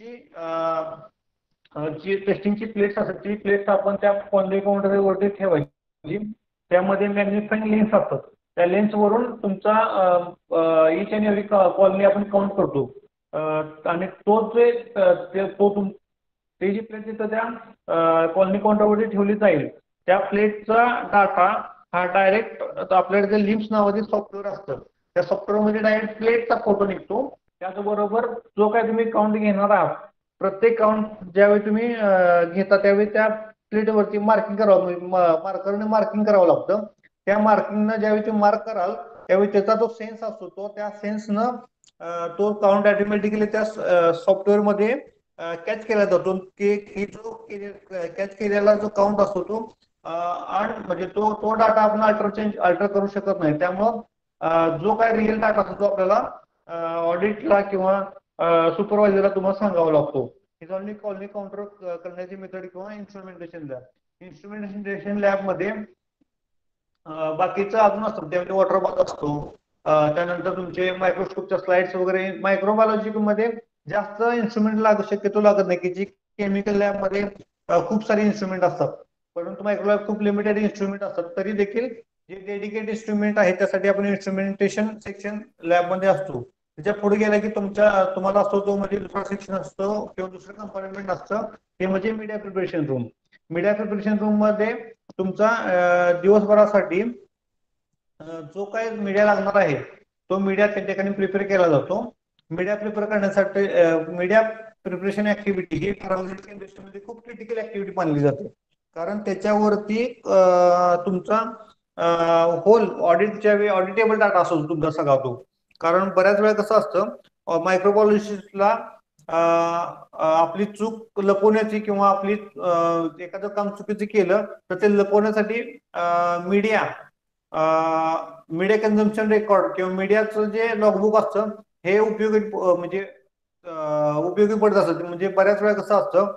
जी टेस्टिंगची प्लेट्स असतात ती प्लेट्स आपण त्या कॉलनी काउंटर वरती ठेवायची. त्यामध्ये मॅग्निफाइंग लेन्स असतात. त्या लेन्स वरून तुमचा इच अँड एव्हरी कॉलनी आपण काउंट करतो. आणि ते जी प्लेट तिथं त्या कॉलनी काउंटरवरती ठेवली जाईल त्या प्लेटचा डाटा हा डायरेक्ट आपल्याकडे जे लिम्स नावाचे सॉफ्टवेअर असतं त्या सॉफ्टवेअरमध्ये डायरेक्ट प्लेटचा फोटो निघतो. त्याचबरोबर जो काय तुम्ही काउंट घेणार आहात प्रत्येक काउंट ज्यावेळी तुम्ही घेता त्यावेळी त्या प्लेटवरती मार्करने मार्किंग करावं लागतं. त्या मार्किंगनं ज्यावेळी तुम्ही मार्क कराल त्यावेळी त्याचा जो सेन्स असतो तो त्या सेन्सनं तो काउंट ऑटोमॅटिकली त्या सॉफ्टवेअर मध्ये कॅच केला जातो की जो कॅच केलेला जो काउंट असतो तो म्हणजे तो डाटा आपण अल्टर करू शकत नाही. त्यामुळं जो काय रिअल डाटा असतो तो आपल्याला ऑडिटला किंवा सुपरवायझरला तुम्हाला सांगावा लागतो. ही कॉलनी काउंटर करण्याची मेथड किंवा इन्स्ट्रुमेंटेशन लॅब. इन्स्ट्रुमेंटेशन लॅब मध्ये बाकीचं अजून असतं त्यामध्ये वॉटर बाथ असतो. त्यानंतर तुमचे मायक्रोस्कोपच्या स्लाइड्स वगैरे. मायक्रोबायोलॉजी मध्ये जास्त इन्स्ट्रुमेंट शक्यतो लागत नाही की जी केमिकल लॅब मध्ये खूप सारे इन्स्ट्रुमेंट असतात, परंतु मायक्रो लॅब खूप लिमिटेड इन्स्ट्रुमेंट असतात. तरी देखील जे डेडिकेटेड इन्स्ट्रुमेंट आहे त्यासाठी आपण इन्स्ट्रुमेंटेशन सेक्शन लॅब मध्ये असतो. त्याच्या पुढे गेला की तुम्हाला असतो तो म्हणजे दुसरा सेक्शन असतो किंवा दुसरं कंपार्टमेंट असतं ते म्हणजे media preparation room. Media preparation room मध्ये तुमचा दिवसभरासाठी जो काही मीडिया लागणार आहे तो मीडिया त्या ठिकाणी प्रिपेअर केला जातो. मीडिया प्रिपेअर करण्यासाठी मीडिया प्रिपरेशन ऍक्टिव्हिटी ही फार्मास्युटिकल इंडस्ट्रीमध्ये खूप क्रिटिकल ऍक्टिव्हिटी मानली जाते. कारण त्याच्यावरती तुमचा होल ऑडिटच्या वेळी ऑडिटेबल डाटा असतो तुमचा सगळा तो. कारण बऱ्याच वेळा कसं असतं मायक्रोबायोलॉजिस्टला आपली चूक लपवण्याची किंवा आपली एखादं काम चुकीचं केलं तर ते लपवण्यासाठी मीडिया कन्झम्पशन रेकॉर्ड किंवा मीडियाचं जे लॉगबुक असतं हे उपयोगी पडत असतं. म्हणजे बऱ्याच वेळा कसं असतं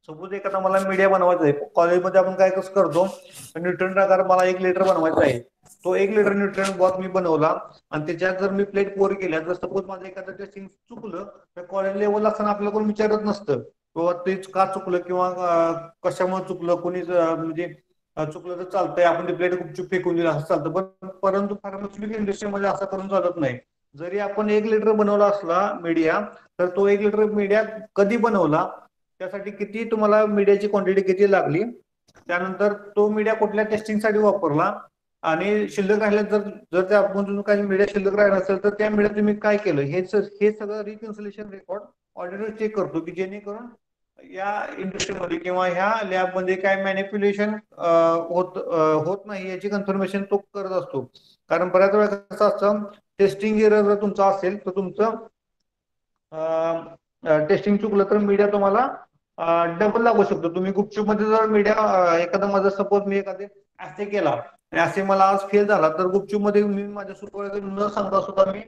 सपोज एखादा मला मीडिया बनवायचा आहे. कॉलेजमध्ये आपण काय कसं करतो न्यूट्रन आकार मला 1 लिटर बनवायचा आहे. तो 1 लिटर न्यूट्रन बॉक्स मी बनवला आणि त्याच्यात जर मी प्लेट पोर केल्या जर सपोज माझं एखादं टेस्टिंग चुकलं तर कॉलेज लेवल असताना आपल्याकडून विचारत नसतं किंवा तेच का चुकलं किंवा कशामुळे चुकलं कोणी म्हणजे चुकलं तर चालतंय आपण ती प्लेट गुपचूप फेकून दिला असं चालतं. परंतु फार्मास्युटिकल इंडस्ट्रीमध्ये असं करून चालत नाही. जरी आपण 1 लिटर बनवला असला मीडिया तर तो 1 लिटर मीडिया कधी बनवला त्यासाठी किती तुम्हाला मीडियाची क्वांटिटी किती लागली, त्यानंतर तो मीडिया कुठल्या टेस्टिंगसाठी वापरला आणि शिल्लक राहिल्या जर त्या आपण काही मीडिया शिल्लक राहिला असेल तर त्या मीडिया तुम्ही काय केलं हे सगळं रिकन्सिलेशन रेकॉर्ड ऑडिटर चेक करतो की जेणेकरून या इंडस्ट्रीमध्ये किंवा ह्या लॅबमध्ये काय मॅनिप्युलेशन होत नाही याची कन्फर्मेशन तो करत असतो. कारण बऱ्याच वेळा कसं असतं टेस्टिंग एरर जर तुमचा असेल तर तुमचं टेस्टिंग चुकलं तर मीडिया तुम्हाला डबल लागू शकतो. तुम्ही गुपचूप मध्ये जर मीडिया एखादा माझा सपोज मी एखादे ऍसे केला आणि मला आज फेल झाला तर गुपचूप मध्ये मी माझ्या सुपरवायझर न सांगता सुद्धा मी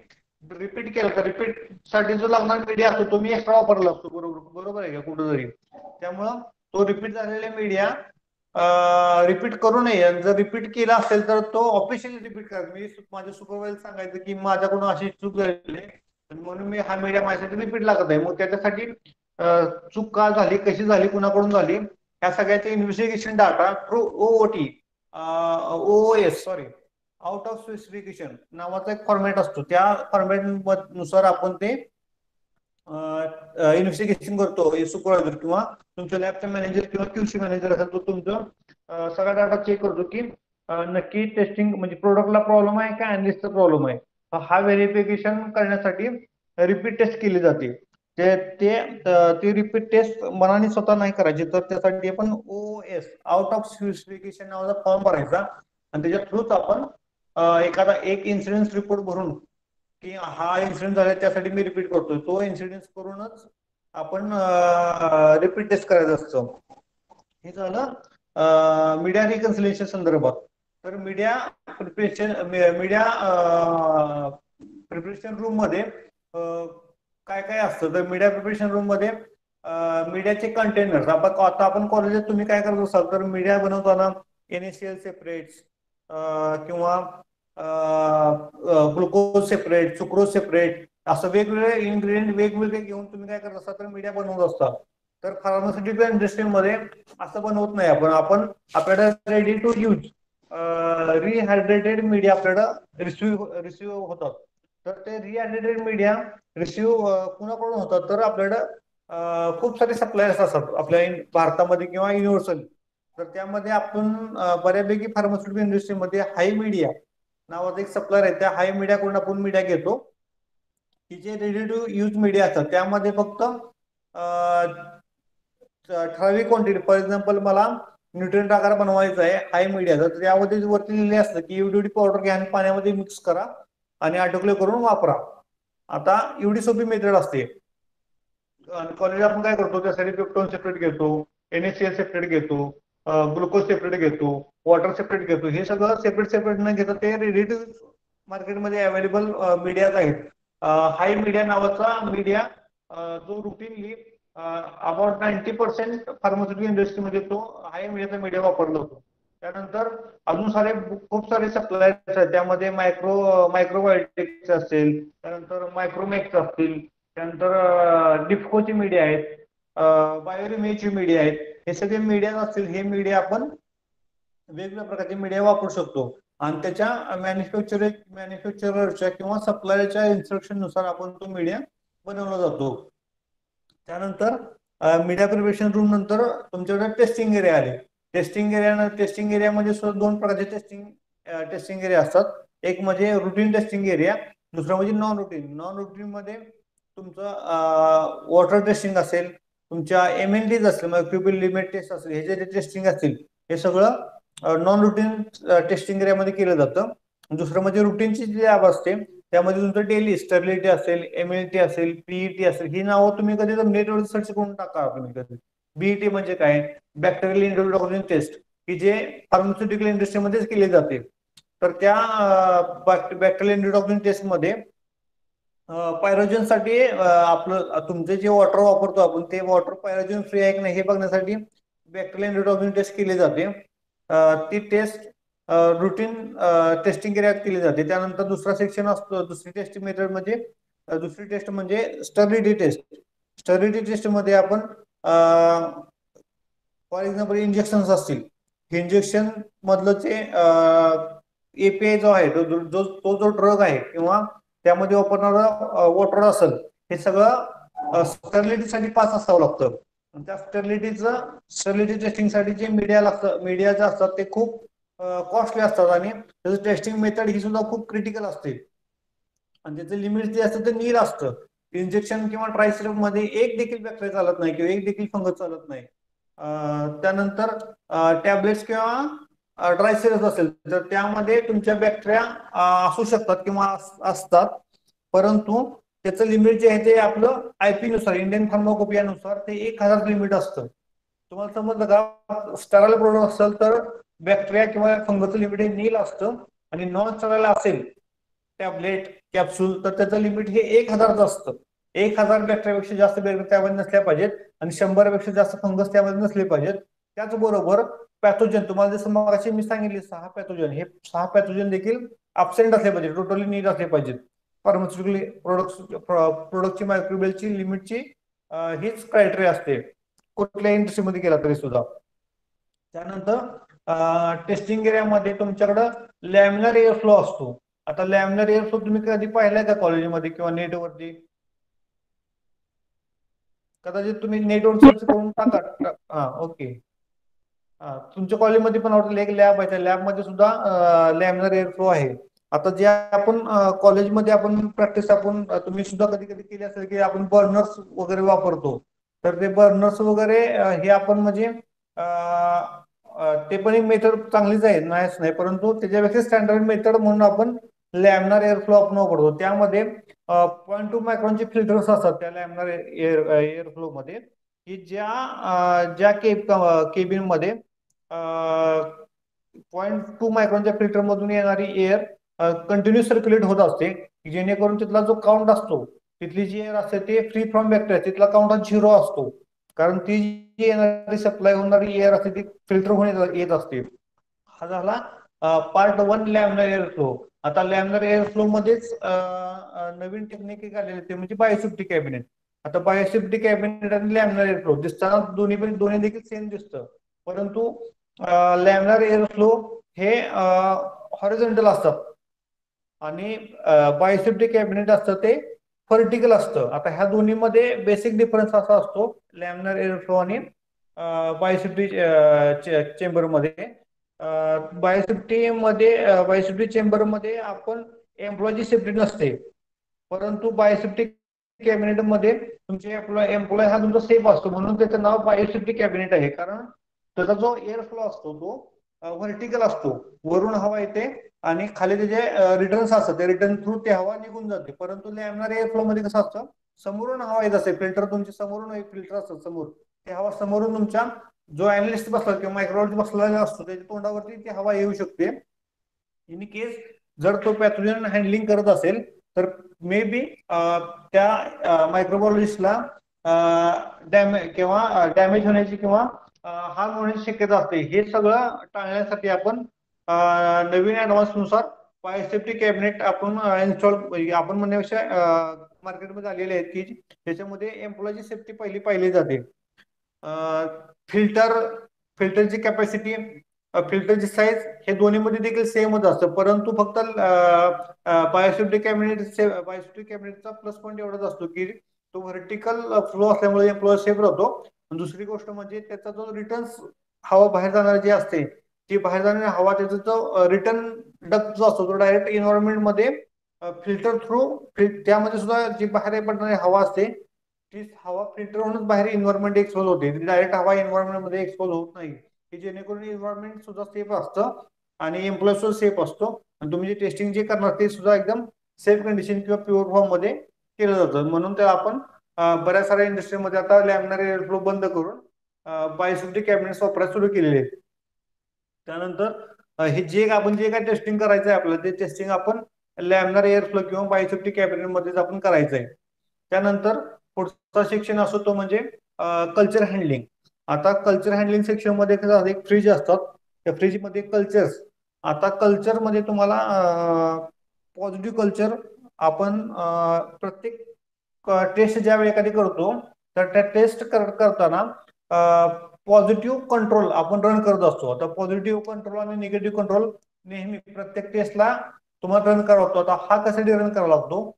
रिपीट केलं तर रिपीट साठी जो लागणार मीडिया असतो तो मी एक्स्ट्रा वापरला असतो. बरोबर आहे का कुठेतरी. त्यामुळं तो रिपीट झालेला मीडिया रिपीट करू नये. जर रिपीट केला असेल तर तो ऑफिशियली रिपीट करा. मी माझ्या सुपरवायझर सांगायचं की माझ्याकडून अशी चूक झालेली म्हणून मी हा मीडिया माझ्यासाठी रिपीट लागत आहे. मग त्याच्यासाठी चूक का झाली कशी झाली कुणाकडून झाली ह्या सगळ्याचे investigation data through OOS out of specification नावाचा एक फॉर्मॅट असतो. त्या फॉर्मॅट नुसार आपण ते इन्व्हेस्टिगेशन करतो सुपरवायझर किंवा तुमच्या लॅबचा मॅनेजर किंवा क्यूसी मॅनेजर असेल तो तुमचं सगळा डाटा चेक करतो की नक्की टेस्टिंग म्हणजे प्रोडक्टला प्रॉब्लेम आहे का अॅनालिस्टचा प्रॉब्लेम आहे. हा व्हेरिफिकेशन करण्यासाठी रिपीट टेस्ट केली जाते. ते रिपीट टेस्ट मनाने स्वतः नाही करायची, तर त्यासाठी आपण OS आउट ऑफ स्पेसिफिकेशन नावाचा फॉर्म भरायचा आणि त्याच्या थ्रूच आपण एखादा एक इन्सिडेंट रिपोर्ट भरून की हा इन्सिडेंट झाला त्यासाठी मी रिपीट करतोय, तो इन्सिडेंट करूनच आपण रिपीट टेस्ट करायचं असतं. हे झालं मीडिया रिकन्सिलेशन संदर्भात. तर मीडिया प्रिपरेशन रूम मध्ये काय काय असतं, तर मीडिया प्रिपरेशन रूम मध्ये मीडियाचे कंटेनर्स आता आपण कॉलेजात तुम्ही काय करत असाल तर मीडिया बनवताना NaCl सेपरेट किंवा ग्लुकोज सेपरेट, सुक्रोज सेपरेट असं वेगवेगळे इन्ग्रेडियंट वेगवेगळे घेऊन तुम्ही काय करत असता तर मीडिया बनवत असता. तर फार्मास्युटिकल इंडस्ट्रीमध्ये असं बनवत नाही आपण आपल्याकडे रेडी टू यूज रिहायड्रेटेड मीडिया आपल्याकडं रिसिव्ह होतात. तर ते रिहायड्रेटेड मीडिया रिसिव्ह कुणाकडून होतात तर आपल्याकडं खूप सारे सप्लायर्स असतात आपल्या भारतामध्ये किंवा युनिव्हर्सल. तर त्यामध्ये आपण बऱ्यापैकी फार्मास्युटिकल इंडस्ट्रीमध्ये हाय मीडिया नावाचा एक सप्लायर आहे, त्या हाय मीडियाकडून आपण मीडिया घेतो की जे रेडी टू यूज मीडिया असतात. त्यामध्ये फक्त ठराविक क्वांटिटी, फॉर एक्झाम्पल मला न्यूट्रिएंट आकार बनवायचा आहे हाय मीडियाचा, तर यामध्ये वरती लिहिले असतं की एवढी पावडर घ्या आणि पाण्यामध्ये मिक्स करा आणि आटोक्ले करून वापरा. आता एवढी सोपी मेथड असते. कॉलेज आपण काय करतो त्यासाठी पेप्टोन सेपरेट घेतो, NaCl सेपरेट घेतो, ग्लुकोज सेपरेट घेतो, वॉटर सेपरेट घेतो. हे सगळं सेपरेट न घेता ते रेडी टू मार्केटमध्ये अवेलेबल मीडियाज आहेत. हाय मीडिया नावाचा मीडिया जो रुटीनली अबाउट 90% फार्मास्युटिकल इंडस्ट्रीमध्ये तो हाय मीडियाचा मीडिया वापरला होतो. त्यानंतर अजून खूप सारे सप्लायर्स आहेत, त्यामध्ये मायक्रोबायोटिक्स असेल, त्यानंतर मायक्रोमॅक्स असतील, त्यानंतर डिफकोची मीडिया आहेत, बायोरिमेची मीडिया आहेत. हे सगळे मीडिया असतील, हे मीडिया आपण वेगवेगळ्या प्रकारचे मीडिया वापरू शकतो आणि त्याच्या मॅन्युफॅक्चररच्या किंवा सप्लायरच्या इन्स्ट्रक्शन नुसार आपण तो मीडिया बनवला जातो. त्यानंतर मीडिया प्रिपरेशन रूम नंतर तुमच्याकडे टेस्टिंग एरिया आले. टेस्टिंग एरियामध्ये सुद्धा दोन प्रकारचे टेस्टिंग एरिया असतात. एक म्हणजे रुटीन टेस्टिंग एरिया, दुसरा म्हणजे नॉन रुटीन मध्ये तुमचं वॉटर टेस्टिंग असेल, तुमच्या MLDs असतील, मॅक्रोबियल लिमिट टेस्ट असेल, हे जे टेस्टिंग असतील हे सगळं नॉन रुटीन टेस्टिंग एरियामध्ये केलं जातं. दुसरं म्हणजे रुटीनची जी लॅब असते त्यामध्ये तुमचं डेली स्टर्लिटी असेल, MLT असेल, PET असेल, ही नावं तुम्ही कधी तर नेटवर सर्च करून टाका. तुम्ही कधी BET म्हणजे काय, बॅक्टेरियल इंट्रोडक्शन टेस्ट, की जे फार्मास्युटिकल इंडस्ट्रीमध्येच केले जाते. तर त्या बॅक्टेरियल इंट्रोडक्शन टेस्ट मध्ये पायरोजन साठी आपलं तुमचे जे वॉटर वापरतो आपण ते वॉटर पायरोजन फ्री आहे की नाही हे बघण्यासाठी बॅक्टेरियल इंट्रोडक्शन टेस्ट केली जाते. ती टेस्ट रुटीन टेस्टिंग एरियात केली जाते. त्यानंतर दुसरा सेक्शन असतो, दुसरी टेस्ट म्हणजे स्टर्लिटी टेस्ट. स्टर्लिटी टेस्ट मध्ये आपण फॉर एक्झाम्पल इंजेक्शन असतील, इंजेक्शन मधलं जे API जो आहे जो ड्रग आहे किंवा त्यामध्ये वापरणारा वॉटर असेल, हे सगळं स्टर्लिटीसाठी पास असावं लागतं. त्या स्टर्लिटी टेस्टिंगसाठी जे मीडिया जे असतात ते खूप कॉस्टली असतात आणि त्याचं टेस्टिंग मेथड ही सुद्धा खूप क्रिटिकल असते आणि त्याचं लिमिट जे असतं ते नील असतं. इंजेक्शन किंवा ट्रायसिरप मध्ये एक देखील बॅक्टेरिया चालत नाही किंवा एक देखील फंगस चालत नाही. त्यानंतर टॅबलेट्स किंवा ड्रायसिरप असेल तर त्यामध्ये तुमच्या बॅक्टेरिया असू शकतात किंवा असतात, परंतु त्याचं लिमिट जे आहे ते आपलं IP नुसार, इंडियन फार्माकोपिया नुसार ते 1000 लिमिट असतं. तुम्हाला समजलं का, स्टराइल प्रोडक्ट असेल तर बॅक्टेरिया किंवा फंगसचं लिमिट हे नील असतं आणि नॉन स्टराइल असेल टॅबलेट कॅप्सूल तर त्याचं लिमिट हे 1000 असतं. 1000 बॅक्टेरियापेक्षा जास्त बॅक्टेरिया त्यामध्ये नसल्या पाहिजेत आणि 100 पेक्षा जास्त फंगस त्यामध्ये नसले पाहिजेत. त्याचबरोबर पॅथोजन, तुम्हाला जसं मगाशी मी सांगितले 6 पॅथोजन, हे 6 पॅथोजन देखील अब्सेंट असले पाहिजे, टोटली नीट असले पाहिजेत. फार्मास्युटिकल प्रोडक्टची मायक्रोबियलची लिमिटची हीच क्रायटेरिया असते कुठल्या इंडस्ट्रीमध्ये केला तरी सुद्धा. त्यानंतर टेस्टिंग एरियामध्ये तुमच्याकडं लॅमिनार एअर फ्लो असतो. आता लॅमिनार एअर फ्लो तुम्ही कधी पाहिलाय का कॉलेजमध्ये किंवा नेटवरती? कदाचित तुम्ही नेटवर सर्च करून टाका. हा, ओके. तुमच्या कॉलेजमध्ये पण वाटतं एक लॅब आहे, त्या लॅबमध्ये सुद्धा लॅमिनार एअर फ्लो आहे. आता जे आपण कॉलेजमध्ये आपण प्रॅक्टिस तुम्ही सुद्धा कधी कधी केली असेल की आपण बर्नर्स वगैरे वापरतो. तर ते बर्नर्स वगैरे हे आपण म्हणजे ते पण एक मेथड चांगलीच आहे, नाहीच नाही, परंतु त्याच्यापेक्षा स्टँडर्ड मेथड म्हणून आपण लॅमिनार एअर फ्लो आपण वापरतो. त्यामध्ये 0.2 मायक्रॉनचे फिल्टर्स असतात त्या लॅमिनार एअर फ्लो मध्ये, की ज्या केबिन मध्ये 0.2 मायक्रॉनच्या फिल्टर मधून येणारी एअर कंटिन्यू सर्क्युलेट होत असते, जेणेकरून तिथला जो काउंट असतो, तिथली जी एअर असते ते फ्री फ्रॉम बॅक्टेरिया, तिथला काउंट हा 0 असतो. कारण ती जी येणारी सप्लाय होणारी एअर असते ती फिल्टर होऊन येत असते. हा झाला पार्ट 1 लॅमिनार एअर फ्लो. आता लॅमिनार एअर फ्लो मध्येच नवीन टेक्निक एक आलेली ते म्हणजे बायोसेफ्टी कॅबिनेट. आता बायोसेफ्टी कॅबिनेट आणि लॅमिनार एअर फ्लो दिसताना दोन्ही देखील सेम दिसतं, परंतु लॅमिनार एअर फ्लो हे हॉरिझॉन्टल असतात आणि बायोसेफ्टी कॅबिनेट असतं ते व्हर्टिकल असतं. आता ह्या दोन्हीमध्ये बेसिक डिफरन्स असा असतो लॅमिनार एअर फ्लो आणि बायोसेफ्टी चेंबरमध्ये. बायोसेफ्टी चेंबरमध्ये आपण एम्प्लॉयची सेफ्टी नसते, परंतु बायोसेफ्टी कॅबिनेटमध्ये तुमचे एम्प्लॉय हा तुमचा सेफ असतो, म्हणून त्याचं नाव बायोसेफ्टी कॅबिनेट आहे. कारण त्याचा जो एअर फ्लो असतो तो व्हर्टिकल असतो, वरून हवा येते आणि खाली त्याचे रिटर्न्स असतात, ते रिटर्न थ्रू ते हवा निघून जाते. परंतु लॅमिनार एअर फ्लो मध्ये कसं असतं, समोरून हवा येत असते, फिल्टर तुमचे समोरून एक फिल्टर असतात समोर, ते हवा समोरून तुमच्या जो अॅनालिस्ट बसला किंवा मायक्रोलॉजिस्ट बसलेला असतो त्याच्या तोंडावरती ती हवा येऊ शकते. इन केस जर तो पॅथोजन हँडलिंग करत असेल तर मे बी त्या मायक्रोबायोलॉजिस्टला डॅमेज होण्याची किंवा हार्म होण्याची शक्यता असते. हे सगळं टाळण्यासाठी आपण नवीन ऍडव्हान्स नुसार बायोसेफ्टी कॅबिनेट आपण इन्स्टॉल आपण म्हणण्यापेक्षा मार्केटमध्ये आलेले आहेत की त्याच्यामध्ये एम्प्लॉयची सेफ्टी पहिली पाहिली जाते. फिल्टरची कॅपॅसिटी, फिल्टरची साईज हे दोन्हीमध्ये देखील सेमच असतं, परंतु फक्त बायोसेफ्टी कॅबिनेटचा प्लस पॉईंट एवढाच असतो की तो व्हर्टिकल फ्लो असल्यामुळे एम्प्लॉय सेफ राहतो. दुसरी गोष्ट म्हणजे त्याचा जो रिटर्न्स हवा बाहेर जाणारी जी असते ती बाहेर जाणारी हवा, त्याचा जो रिटर्न डक्ट जो असतो तो डायरेक्ट इन्व्हायरमेंट मध्ये फिल्टर थ्रू त्यामध्ये सुद्धा जी बाहेर पडणारी हवा असते ती हवा फिल्टर होऊनच बाहेर इन्व्हायरमेंट एक्सपोज होते. डायरेक्ट हवा इन्व्हायरमेंट मध्ये एक्सपोज होत नाही, की जेणेकरून इन्व्हायरमेंट सुद्धा सेफ असतं आणि एम्प्लॉय सुद्धा सेफ असतो. आणि तुम्ही जे टेस्टिंग जे करणार ते सुद्धा एकदम सेफ कंडिशन किंवा प्युअर फॉर्म मध्ये केलं जातं. म्हणून त्याला आपण बऱ्याच साऱ्या इंडस्ट्रीमध्ये आता लॅमिनार एअर फ्लो बंद करून बायोसेफ्टी कॅबिनेट्स वापरायला सुरू केलेले आहेत. त्यानंतर हे जे काय टेस्टिंग करायचं आहे आपल्याला ते टेस्टिंग आपण लॅमिनार एअर फ्लो किंवा बायोसेफ्टी कॅबिनेट मध्येच आपण करायचं आहे. त्यानंतर पुढचा सेक्शन असतो तो म्हणजे कल्चर हँडलिंग. आता कल्चर हँडलिंग सेक्शन मध्ये एक फ्रीज असतात, त्या फ्रीज मध्ये कल्चर्स. आता कल्चर मध्ये तुम्हाला पॉझिटिव्ह कल्चर आपण प्रत्येक टेस्ट ज्यावेळी एखादी करतो तर त्या टेस्ट करताना पॉझिटिव्ह कंट्रोल आपण रन करत असतो. आता पॉझिटिव्ह कंट्रोल आणि निगेटिव्ह कंट्रोल नेहमी प्रत्येक टेस्टला तुम्हाला रन करावा लागतो. आता हा कशासाठी रन करावा लागतो,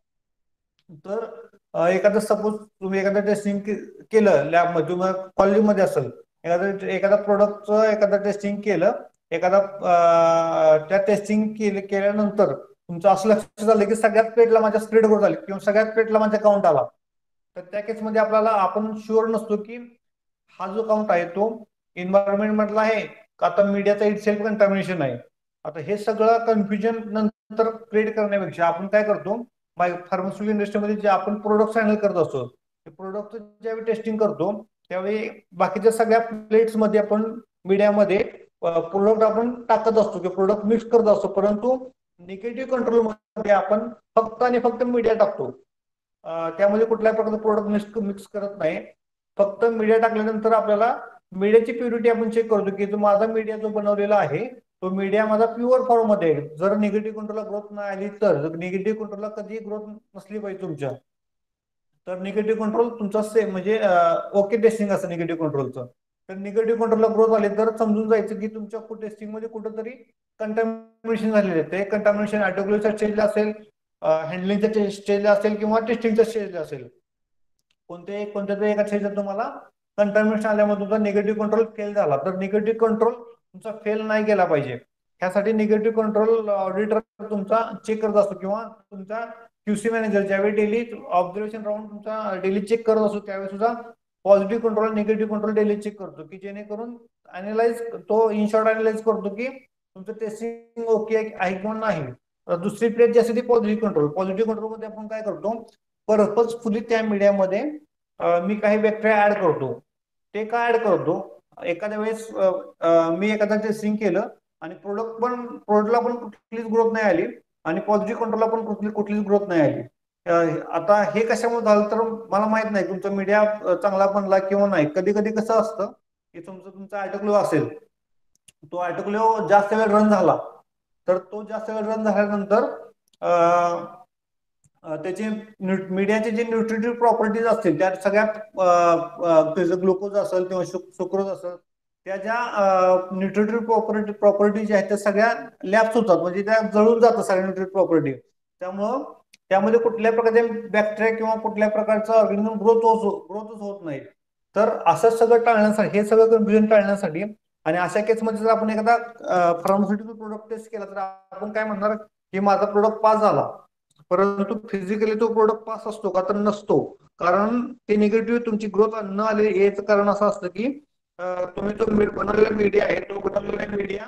तर एखादं सपोज तुम्ही एखादं टेस्टिंग केलं लॅबमध्ये, तुम्हाला कॉलेजमध्ये असेल एखादा प्रोडक्टचं एखादं टेस्टिंग केलं, त्या टेस्टिंग केल्यानंतर तुमचं असं लक्षात आलं की सगळ्यात प्लेटला माझ्या स्प्रेड होत आली किंवा सगळ्यात प्लेटला माझा काउंट आला, तर त्या केसमध्ये आपल्याला आपण शुअर नसतो की हा जो काउंट आहे तो एन्व्हायरमेंट मधला आहे का आता मीडियाचा इट सेल्फ कंटॅमिनेशन आहे. आता हे सगळं कन्फ्युजन नंतर क्रिएट करण्यापेक्षा आपण काय करतो, फार्मास्युटिकल इंडस्ट्रीमध्ये जे आपण प्रोडक्ट हँडल करत असतो ते प्रोडक्ट ज्यावेळी टेस्टिंग करतो त्यावेळी बाकीच्या सगळ्या प्लेट्स मध्ये आपण मीडियामध्ये प्रोडक्ट आपण टाकत असतो किंवा प्रोडक्ट मिक्स करत असतो, परंतु निगेटिव्ह कंट्रोल मध्ये आपण फक्त आणि फक्त मीडिया टाकतो. त्यामध्ये कुठल्याही प्रकारचं प्रोडक्ट मिक्स करत नाही. फक्त मीडिया टाकल्यानंतर आपल्याला मीडियाची प्युरिटी आपण चेक करतो की जो माझा मीडिया जो बनवलेला आहे तो मीडिया माझा प्युअर फॉर्म मध्ये आहे. जर निगेटिव्ह कंट्रोलला ग्रोथ नाही आली तर निगेटिव्ह कंट्रोलला कधी ग्रोथ नसली पाहिजे तुमच्या, तर निगेटिव्ह कंट्रोल तुमचा सेम म्हणजे ओके टेस्टिंग असतं निगेटिव्ह कंट्रोलचं. तर निगेटिव्ह कंट्रोलला ग्रोथ आली तर समजून जायचं की तुमच्या टेस्टिंग मध्ये कुठंतरी कंटॅमिनेशन झालेलं आहे. ते कंटॅमिनेशन ऑटोक्लेव्हच्या स्टेजला असेल, हँडलिंगच्या स्टेजला असेल किंवा टेस्टिंगच्या स्टेजला असेल. कोणत्या तरी एका स्टेजला तुम्हाला कंटामिनेशन आल्यामुळे तुमचा निगेटिव्ह कंट्रोल फेल झाला, तर निगेटिव्ह कंट्रोल तुमचा फेल नाही गेला पाहिजे. ह्यासाठी निगेटिव्ह कंट्रोल ऑडिटर तुमचा चेक करत असतो, किंवा तुमचा क्यूसी मॅनेजर ज्यावेळी डेली ऑब्झर्वेशन राऊंड तुमचा डेली चेक करत असतो, त्यावेळी सुद्धा positive control negative control daily check करतो, की जेणेकरून तो इन शॉर्ट अनालाइज करतो की तुमचं टेस्टिंग ओके आहे किंवा नाही. दुसरी प्लेट जी असते ती पॉझिटिव्ह कंट्रोल मध्ये आपण काय करतो, पर्पजफुली त्या मीडियामध्ये मी काही बॅक्टेरिया ऍड करतो. ते का ऍड करतो, एखाद्या वेळेस मी एखादा टेस्टिंग केलं आणि प्रोडक्टला पण कुठलीच ग्रोथ नाही आली आणि पॉझिटिव्ह कंट्रोलला पण कुठलीच ग्रोथ नाही आली. आता हे कशामुळे झालं तर मला माहित नाही तुमचा मीडिया चांगला बनला किंवा नाही. कधी कधी कसं असतं की तुमचा आर्टिकल असेल, तो आर्टिकल जास्त वेळ रन झाला, तर तो जास्त वेळ रन झाल्यानंतर त्याचे मीडियाचे जे न्यूट्रिटिव्ह प्रॉपर्टीज असतील त्या सगळ्या त्याचं ग्लुकोज असेल किंवा सुक्रोज असेल, त्या ज्या न्यूट्रिटिव्ह प्रॉपर्टी ज्या आहेत त्या सगळ्या लॅप्स होतात, म्हणजे त्या जळून जातात सगळ्या न्यूट्रिटिव्ह प्रॉपर्टी. त्यामुळं त्यामध्ये कुठल्या प्रकारचे बॅक्टेरिया किंवा कुठल्या प्रकारचा ऑर्गॅनिझम ग्रोथच होत नाही. तर असं सगळं टाळण्यासाठी, हे सगळं कन्फ्युजन टाळण्यासाठी, आणि अशा केसमध्ये जर आपण एखादा फार्मास्युटिकल प्रोडक्ट टेस्ट केला तर आपण काय म्हणणार की माझा प्रोडक्ट पास झाला, परंतु फिजिकली तो प्रोडक्ट पास असतो का तर नसतो. कारण ते निगेटिव्ह तुमची ग्रोथ न आले याचं कारण असं असतं की तुम्ही तो बनवलेला मीडिया आहे, तो बनवलेला मीडिया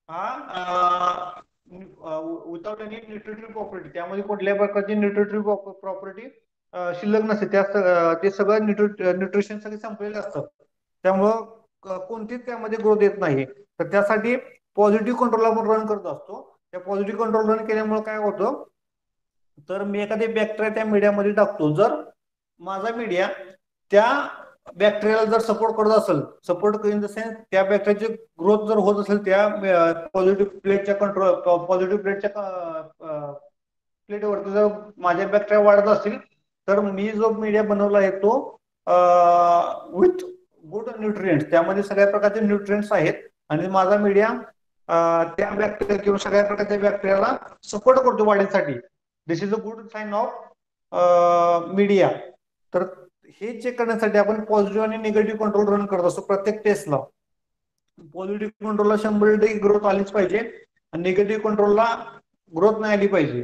हा विदाउट एनी न्यूट्रिटिव्ह प्रॉपर्टी, त्यामध्ये कुठल्याही प्रकारची न्यूट्रिटिव्ह प्रॉपर्टी शिल्लक नसते. ते सगळं न्यूट्रिशन सगळे संपलेले असतात, त्यामुळं कोणतीच त्यामध्ये ग्रोथ येत नाही. तर त्यासाठी पॉझिटिव्ह कंट्रोल आपण रन करत असतो. त्या पॉझिटिव्ह कंट्रोल रन केल्यामुळे काय होतं, तर मी एखादी बॅक्टेरिया त्या मीडियामध्ये टाकतो, जर माझा मीडिया त्या बॅक्टेरियाला जर सपोर्ट करत असेल, सपोर्ट इन द सेन्स त्या बॅक्टेरियाची ग्रोथ जर होत असेल त्या पॉझिटिव्ह प्लेटच्या प्लेटवरती जर माझ्या बॅक्टेरिया वाढत असतील, तर मी जो मीडिया बनवला आहे तो विथ गुड न्यूट्रिएंट्स, त्यामध्ये सगळ्या प्रकारचे न्यूट्रिएंट्स आहेत, आणि माझा मीडिया त्या बॅक्टेरिया किंवा सगळ्या प्रकारच्या बॅक्टेरियाला सपोर्ट करतो वाढीसाठी. This is a good sign of media. तर हे चेक करण्यासाठी आपण पॉझिटिव्ह आणि निगेटिव्ह कंट्रोल रन करत असतो प्रत्येक टेस्टला. पॉझिटिव्ह कंट्रोलला 100% ग्रोथ आलीच पाहिजे आणि निगेटिव्ह कंट्रोलला ग्रोथ नाही आली पाहिजे.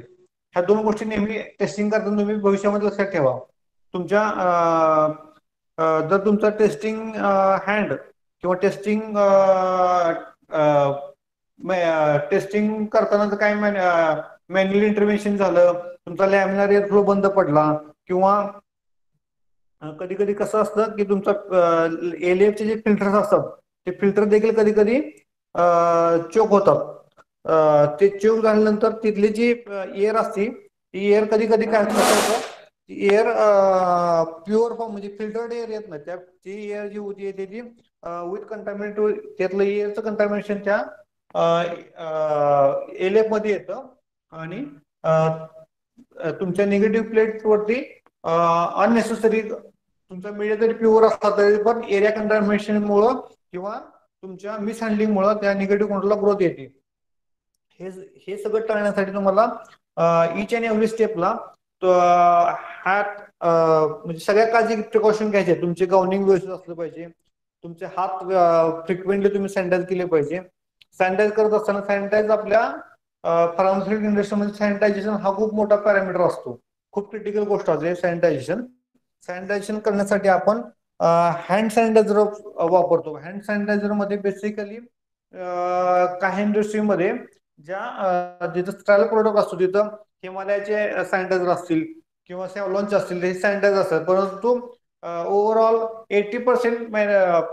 ह्या दोन गोष्टी नेहमी टेस्टिंग करताना तुम्ही भविष्यामध्ये लक्षात ठेवा. जर तुमचा टेस्टिंग हँड किंवा टेस्टिंग करताना काय मॅन्युअल इंटरव्हेन्शन झालं, तुमचा लॅमिनार एअर फ्लो बंद पडला, किंवा कधी कधी कसं असतं की तुमचा एलएफचे जे फिल्टर्स असतात ते फिल्टर देखील कधी कधी चोक होतात. ते चोक झाल्यानंतर तिथली जी एअर असते ती एअर कधी कधी काय होतं, एअर प्युअर फॉर्म म्हणजे फिल्टर्ड एअर येत नाही. ती एअर जी होती येते ती विथ कंटामिनेट, त्यातलं एअरचं कंटामिनेशन त्या एलएफ मध्ये येतं, आणि तुमच्या निगेटिव्ह प्लेटवरती अननेसेसरी तुमचा मीडिया जरी प्युअर असला तरी पण एरिया कंटामिनेशनमुळं किंवा तुमच्या मिसहँडलिंगमुळं त्या निगेटिव्ह कंट्रोलला ग्रोथ येते. हे सगळं टाळण्यासाठी तुम्हाला इच अँड एव्हरी स्टेपला म्हणजे सगळ्या काळजी प्रिकॉशन घ्यायचे. तुमचे गाउनिंग व्यवस्थित असलं पाहिजे, तुमचे हात फ्रिक्वेंटली तुम्ही सॅनिटाईज केले पाहिजे. सॅनिटाईज करत असताना सॅनिटाईज आपल्या फार्मास्युटिकल इंडस्ट्रीमध्ये सॅनिटायझेशन हा खूप मोठा पॅरामीटर असतो, खूप क्रिटिकल गोष्ट असते सॅनिटायझेशन करण्यासाठी आपण हँड सॅनिटायझर वापरतो. हँड सॅनिटायझर मध्ये बेसिकली काही इंडस्ट्रीमध्ये जिथं स्टाईल प्रोडक्ट असतो तिथं हिमालयाचे सॅनिटायझर असतील किंवा सॅव्हलॉनचे असतील, हे सॅनिटायझर असतात. परंतु ओव्हरऑल 80%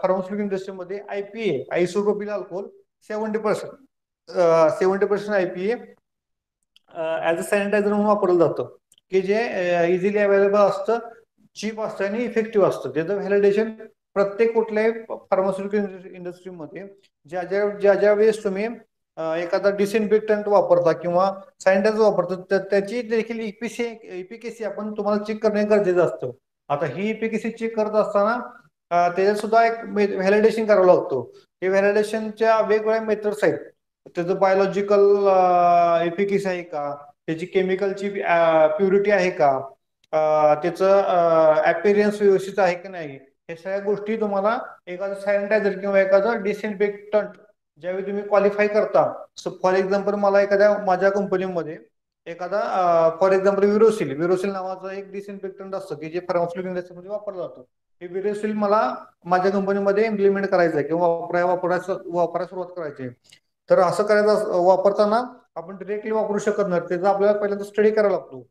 फार्मास्युटिकल इंडस्ट्रीमध्ये IPA, isopropyl alcohol 70% IPA as a sanitiser म्हणून वापरलं जातं, की जे इझिली अवेलेबल असतं, चीप असतं आणि इफेक्टिव्ह असतं. त्याचं व्हॅलिडेशन प्रत्येक कुठल्याही फार्मास्युटिकल इंडस्ट्रीमध्ये ज्या वेळेस तुम्ही एखादा डिसइन्फेक्टंट वापरता किंवा सॅनिटायझर वापरतो तर त्याची देखील इफिकेसी आपण तुम्हाला चेक करणे गरजेचं असतं. आता ही इफिकेसी चेक करत असताना त्याच्यात सुद्धा एक व्हॅलिडेशन करावं लागतो. हे व्हॅलिडेशनच्या वेगवेगळ्या मेथड्स आहेत. त्याचं बायोलॉजिकल इफिकेसी आहे का, त्याची केमिकलची प्युरिटी आहे का, त्याचं अपीरियन्स व्यवस्थित आहे की नाही, हे सगळ्या गोष्टी तुम्हाला एखादं सॅनिटायझर किंवा एखादं डिसइन्फेक्टंट ज्यावेळी तुम्ही क्वालिफाय करता. फॉर एक्झाम्पल मला माझ्या कंपनीमध्ये एखादा फॉर एक्झाम्पल विरोसिल नावाचं एक डिसइन्फेक्टंट असतं की जे फार्मास्युटिकल इंडस्ट्रीमध्ये वापरलं जातं. हे विरोसिल मला माझ्या कंपनीमध्ये इम्प्लिमेंट करायचं आहे किंवा वापरायला सुरुवात करायची आहे. तर असं करायचं वापरताना आपण डिरेक्टली वापरू शकत नाही. त्याचा आपल्याला पहिल्यांदा स्टडी करावा लागतो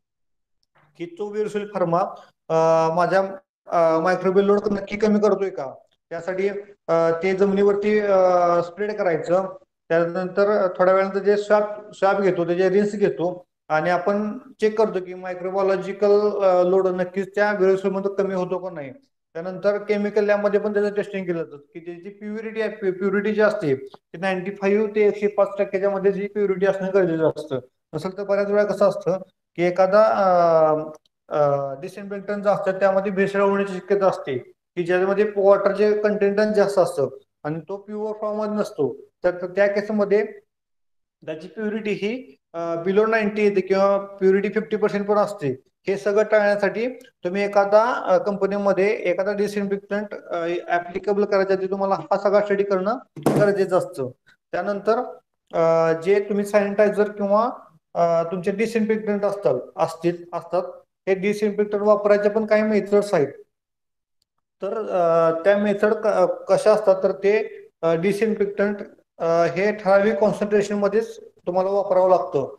की तो विरोसिल फार्मा माझ्या मायक्रोबियल लोड नक्की कमी करतोय का. त्यासाठी ते जमिनीवरती स्प्रेड करायचं. त्यानंतर थोड्या वेळानंतर जे स्वॅब घेतो, त्याचे रिन्स घेतो आणि आपण चेक करतो की मायक्रोबायोलॉजिकल लोड नक्कीच त्या विरोसिलमध्ये कमी होतो का नाही. त्यानंतर केमिकल लॅबमध्ये पण त्याचं टेस्टिंग केलं जातं की त्याची प्युरिटी जी असते ती 95 ते 105% मध्ये जी प्युरिटी असणं गरजेचं असतं. नसेल तर बऱ्याच वेळा कसं असतं की एखादा डिसइन्फेक्टंट असतं त्यामध्ये भेसळ होण्याची शक्यता असते की ज्यामध्ये वॉटरचे कंटेंट जास्त असतं आणि तो प्युअर फॉर्म मध्ये नसतो. तर त्या केसमध्ये त्याची प्युरिटी ही बिलो 90 येते किंवा प्युरिटी 50% पण असते. हे सगळं टाळण्यासाठी तुम्ही एखादा कंपनीमध्ये एखादा डिसइन्फेक्टंट ऍप्लिकेबल करायच्या आधी तुम्हाला हा सगळा स्टडी करणं गरजेचं असतं. त्यानंतर जे तुम्ही सॅनिटायझर किंवा तुमचे डिसइन्फेक्टंट असतात हे डिसइन्फेक्टंट वापरायचे पण काही मेथड्स आहेत. तर त्या मेथड कशा असतात तर ते डिसइन्फेक्टंट हे ठराविक कॉन्सन्ट्रेशन मध्येच तुम्हाला वापरावं लागतं.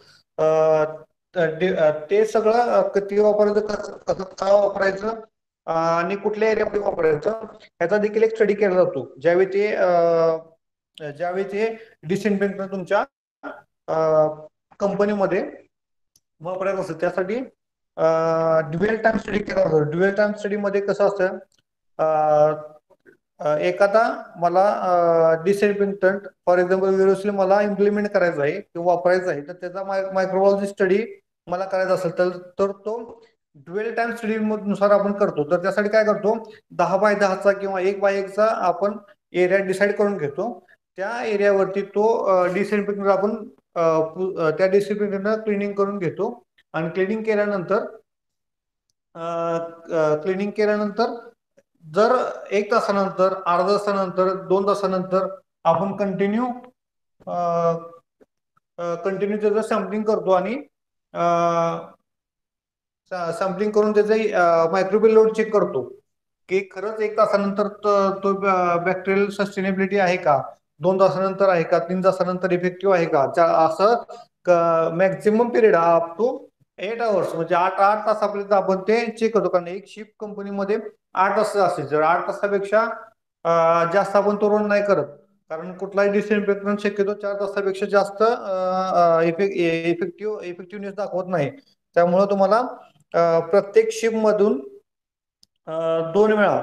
ते सगळं किती वापरायचं, कसं काय वापरायचं आणि कुठल्या एरियामध्ये वापरायचं याचा देखील एक स्टडी केला जातो. ज्यावेळी ते डिसइन्फेक्टंट तुमच्या कंपनीमध्ये वापरायचं असतं त्यासाठी ड्युएल टाइम स्टडी केला जातो. ड्युएल टाइम स्टडी मध्ये कसं असतं, एखादा मला डिसइन्फेक्टंट फॉर एक्झाम्पल विरोसिल मला इम्प्लिमेंट करायचं आहे किंवा वापरायचं आहे, तर त्याचा मायक्रोबायोलॉजी स्टडी मला करायचा असेल तर तो ड्युएल टाइम स्टडी नुसार आपण करतो. तर त्यासाठी काय करतो, 10x10 किंवा 1x1 आपण एरिया डिसाईड करून घेतो. त्या एरियावरती तो डिसइन्फेक्टंट आपण त्या डिसइन्फेक्टंटला क्लिनिंग करून घेतो आणि क्लिनिंग केल्यानंतर जर 1 तासानंतर, अर्धा तासानंतर, 2 तासानंतर आपण कंटिन्यू त्याचं सॅम्पलिंग करतो आणि सॅम्पलिंग करून त्याचं मायक्रोबियल लोड चेक करतो की खरंच 1 तासानंतर तो बॅक्टेरियल सस्टेनेबिलिटी आहे का, 2 तासानंतर आहे का, 3 तासानंतर इफेक्टिव्ह आहे का. असं maximum period up to 8 hours म्हणजे 8 तासापर्यंत आपण ते चेक करतो. कारण एक शिफ्ट कंपनीमध्ये 8 तास असते. जर 8 तासापेक्षा जास्त आपण तो रन नाही करत, कारण कुठलाही डिसइन्फेक्टंट शक्यतो 4 तासापेक्षा जास्त इफेक्टिव्हनेस दाखवत नाही. त्यामुळे तुम्हाला प्रत्येक शिफ्ट मधून 2 वेळा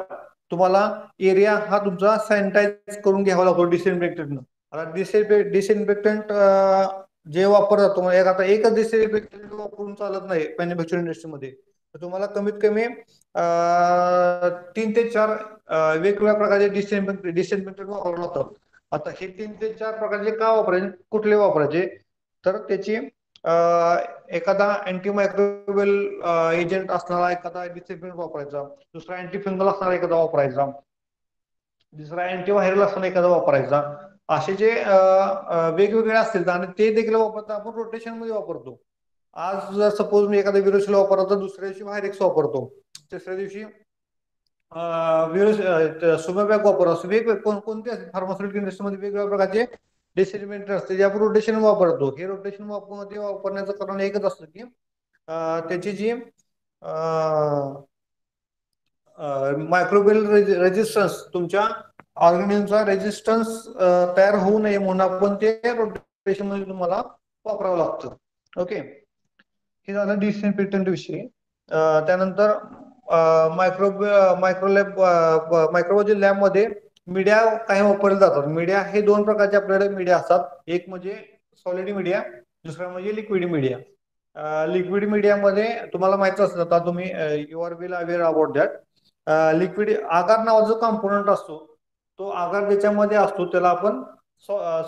तुम्हाला एरिया हा तुमचा सॅनिटाईज करून घ्यावा लागतो डिसइन्फेक्टंट. आता डिसइन्फेक्टंट जे वापरतात तुम्हाला आता एकच डिसइन्फेक्टंट वापरून चालत नाही मॅन्युफॅक्चरिंग इंडस्ट्रीमध्ये. तर तुम्हाला कमीत कमी 3 ते 4 वेगवेगळ्या प्रकारचे डिसइन्फेक्टंट वापरावे लागतात. आता हे 3 ते 4 प्रकारचे का वापरायचे, कुठले वापरायचे, तर त्याची एखादा अँटीमायक्रोबियल एजंट असणारा एखादा डिसइन्फेक्टंट वापरायचा, दुसरा अँटीफंगल असणारा एखादा वापरायचा, दुसरा अँटीव्हायरल असणारा एखादा वापरायचा. असे जे वेगवेगळे असतील आणि ते देखील वापरता आपण रोटेशन मध्ये वापरतो. आज जर सपोज मी एखादा विरोसिल वापरतो तर दुसऱ्या दिवशी व्हायरेक्स वापरतो, तिसऱ्या दिवशी सुमेबॅक वापरतो. कोणते फार्मास्युटिकल इंडस्ट्रीमध्ये वेगवेगळ्या प्रकारचे डिसइन्फेक्टंट असते जे आपण रोटेशन वापरतो. हे रोटेशन वापरण्याचं कारण एकच असतं की त्याची जी मायक्रोबियल रेजिस्टन्स तुमच्या ऑर्गॅनिझमचा रेजिस्टन्स तयार होऊ नये म्हणून आपण ते रोटेशन मध्ये तुम्हाला वापरावं लागतं. ओके, हे झालं डिसइन्फेक्टंट विषयी. त्यानंतर मायक्रोबायोलॉजी लॅबमध्ये मीडिया काही वापरले जातात. मीडिया हे 2 प्रकारचे आपल्याकडे मीडिया असतात. एक म्हणजे सॉलिड मीडिया, दुसरा म्हणजे लिक्विड मीडिया. लिक्विड मीडियामध्ये तुम्हाला माहित असतं, आता तुम्ही you are well aware about that. Liquid agar नावाचा कॉम्पोनंट असतो, तो आगार ज्याच्यामध्ये असतो त्याला आपण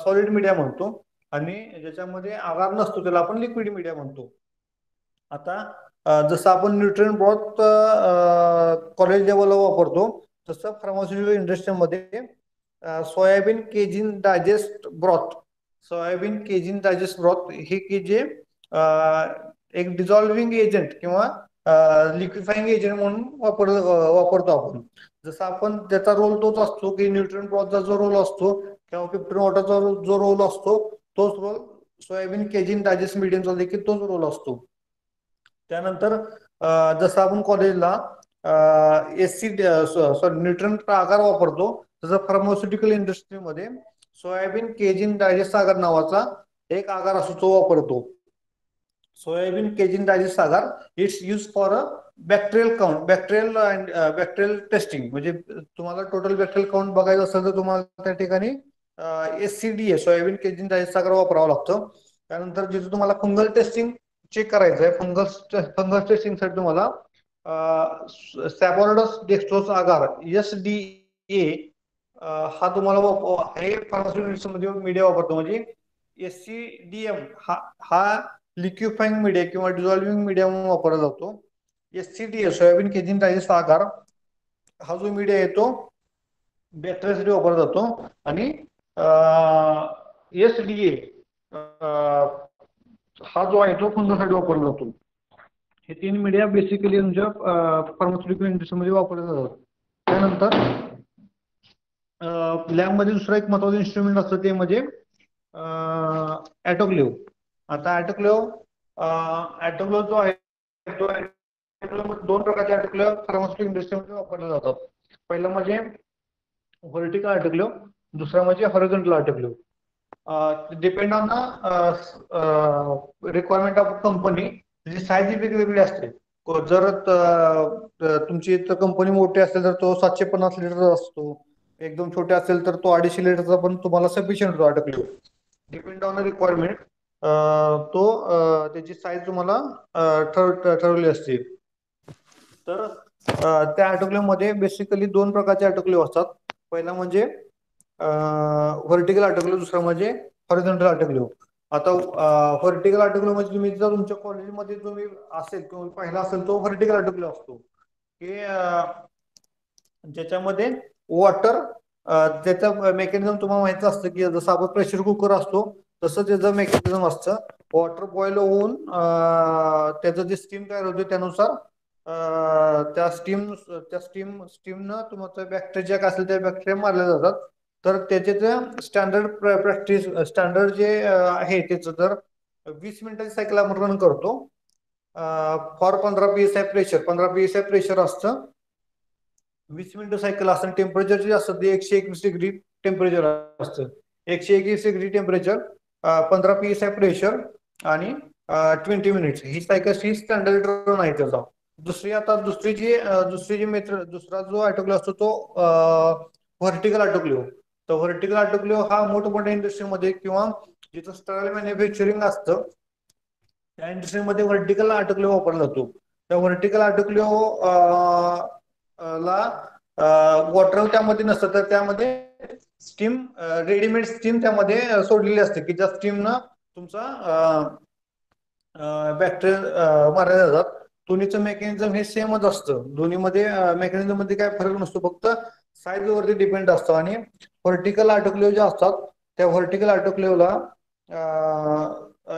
सॉलिड मीडिया म्हणतो आणि ज्याच्यामध्ये आगार नसतो त्याला आपण लिक्विड मीडिया म्हणतो. आता जसं आपण न्यूट्रिएंट ब्रॉथ कॉलेज लेवलला वापरतो, तसं फार्मास्युटिकल इंडस्ट्रीमध्ये soybean casein digest broth, soybean casein digest broth हे की जे एक डिझॉल्विंग एजंट किंवा लिक्विफाईंग एजंट म्हणून वापरतो आपण. जसं आपण त्याचा रोल तोच असतो की न्यूट्रिएंट ब्रॉथचा जो रोल असतो किंवा पिप्टन वॉटरचा जो रोल असतो तोच रोल सोयाबीन केजिन डायजेस्ट मिडियमचा देखील तोच रोल असतो. त्यानंतर जसं आपण कॉलेजला सॉरी न्यूट्रिएंट आकार वापरतो, तसं फार्मास्युटिकल इंडस्ट्रीमध्ये सोयाबीन केजिन डायजेस्ट आगार नावाचा एक आगार असतो तो वापरतो. सोयाबीन केजिन डायजेस्ट आगार it's use for a bacterial count, bacterial testing. म्हणजे तुम्हाला टोटल बॅक्टेरियल काउंट बघायचं असेल तर तुम्हाला त्या ठिकाणी SCDA सोयाबीन केजिन डायजेस्ट आगार वापरावा लागतो. त्यानंतर जिथे तुम्हाला फंगल टेस्टिंग चेक करायचं आहे, फंगस टेस्टिंग साठी तुम्हाला सॅबॉर्डस डेक्स्ट्रोज आगार SDA हा तुम्हाला हे फार्मास्युटिकल मध्ये मीडिया वापरतो. म्हणजे SCDM हा लिक्विफाईंग मीडिया किंवा डिझॉल्विंग मीडिया म्हणून वापरला जातो. SCDA सोयाबीन केजिन डायजेस्ट आगार हा जो मीडिया येतो बॅक्टेरियासाठी वापरला जातो आणि SDA हा जो आहे तो फंगससाठी वापरला जातो. हे तीन मीडिया बेसिकली तुमच्या फार्मास्युटिकल इंडस्ट्रीमध्ये वापरले जातात. त्यानंतर लॅबमध्ये दुसरा एक महत्वाचं इन्स्ट्रुमेंट असतं ते म्हणजे ऑटोक्लेव्ह. आता ऑटोक्लेव्ह जो आहे तो दोन प्रकारचे ऑटोक्लेव्ह फार्मास्युटिकल इंडस्ट्रीमध्ये वापरले जातात. पहिलं म्हणजे व्हर्टिकल ऑटोक्लेव्ह, दुसरा म्हणजे horizontal autoclave. Depend on requirement of company, त्याची साईज वेगवेगळी असते. जर तुमची कंपनी मोठी असेल तर तो 750 लिटरचा असतो, एकदम छोटे असेल तर तो 250 लिटरचा पण तुम्हाला सफिशियंट होतो ऑटोक्लेव्ह. डिपेंड ऑन रिक्वायरमेंट तो त्याची साईज तुम्हाला ठरवली असते. तर त्या ऑटोक्लेव्ह मध्ये बेसिकली दोन प्रकारचे ऑटोक्लेव्ह असतात. पहिला म्हणजे व्हर्टिकल ऑटोक्लेव्ह, दुसरा म्हणजे हॉरिझॉन्टल ऑटोक्लेव्ह. आता व्हर्टिकल ऑटोक्लेव्ह म्हणजे तुम्ही जर तुमच्या कॉलेजमध्ये तुम्ही असेल किंवा पाहिला असेल तो व्हर्टिकल ऑटोक्लेव्ह असतो की ज्याच्यामध्ये वॉटर त्याचं मेकॅनिझम तुम्हाला माहिती असतं की जसं आपण प्रेशर कुकर असतो तसं त्याचं मेकॅनिझम असतं. वॉटर बॉईल होऊन त्याचं जे स्टीम तयार होते त्यानुसार त्या स्टीमनं तुमचं बॅक्टेरिया काय असेल त्या बॅक्टेरिया मारल्या जातात. तर त्याचे स्टँडर्ड जे आहे त्याचं तर 20 मिनिटाची सायकल आपण रन करतो for 15 PSI pressure. 15 PSI pressure असतं, 20 मिनिटं सायकल असतं. टेम्परेचर जे असतं ते 121 डिग्री टेम्परेचर असतं. 121 डिग्री टेम्परेचर, 15 PSI प्रेशर आणि 20 मिनिट्स ही सायकल ही स्टँडर्ड रन आहे त्याचा. दुसरा जो ऑटोक्लेव्ह असतो तो व्हर्टिकल ऑटोक्लेव्ह. तर व्हर्टिकल ऑटोक्लेव्ह हा मोठमोठ्या इंडस्ट्रीमध्ये किंवा जिथं स्टराईल मॅन्युफॅक्चरिंग असतं त्या इंडस्ट्रीमध्ये व्हर्टिकल ऑटोक्लेव्ह वापरला जातो. त्या व्हर्टिकल ऑटोक्लेव्ह ला वॉटर त्यामध्ये नसतं, तर त्यामध्ये स्टीम, रेडीमेड स्टीम त्यामध्ये सोडलेली असते की ज्या स्टीमनं तुमचा बॅक्टेरिया मारले जातात. दोन्हीचं मेकॅनिझम हे सेमच असतं. दोन्हीमध्ये मेकॅनिझम मध्ये काय फरक नसतो, फक्त साईज वरती डिपेंड असतं. आणि व्हर्टिकल ऑटोक्लेव्ह जे असतात त्या व्हर्टिकल ऑटोक्लेव्हला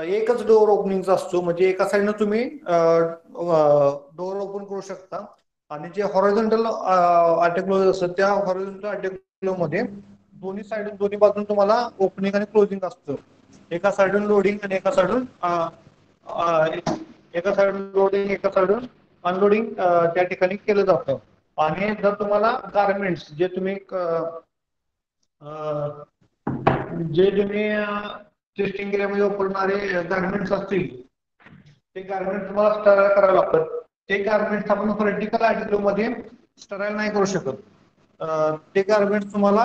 एकच डोअर ओपनिंगचा असतो. म्हणजे एका साईडनं तुम्ही डोअर ओपन करू शकता. आणि जे हॉरिझॉन्टल ऑटोक्लेव्ह असतं त्या हॉरिझॉन्टल ऑटोक्लेव्ह मध्ये दोन्ही बाजून तुम्हाला ओपनिंग आणि क्लोजिंग असतं. एका साईडून लोडिंग आणि एका साईडून अनलोडिंग त्या ठिकाणी केलं जातं. आणि जर तुम्हाला गारमेंट्स जे तुम्ही टेस्टिंग केल्यामध्ये वापरणारे गारमेंट्स असतील ते गारमेंट तुम्हाला स्टराईल करावे लागतात. ते गारमेंट्स आपण व्हर्टिकल ऑटोक्लेव्ह मध्ये स्टराईल नाही करू शकत. ते गारमेंट्स तुम्हाला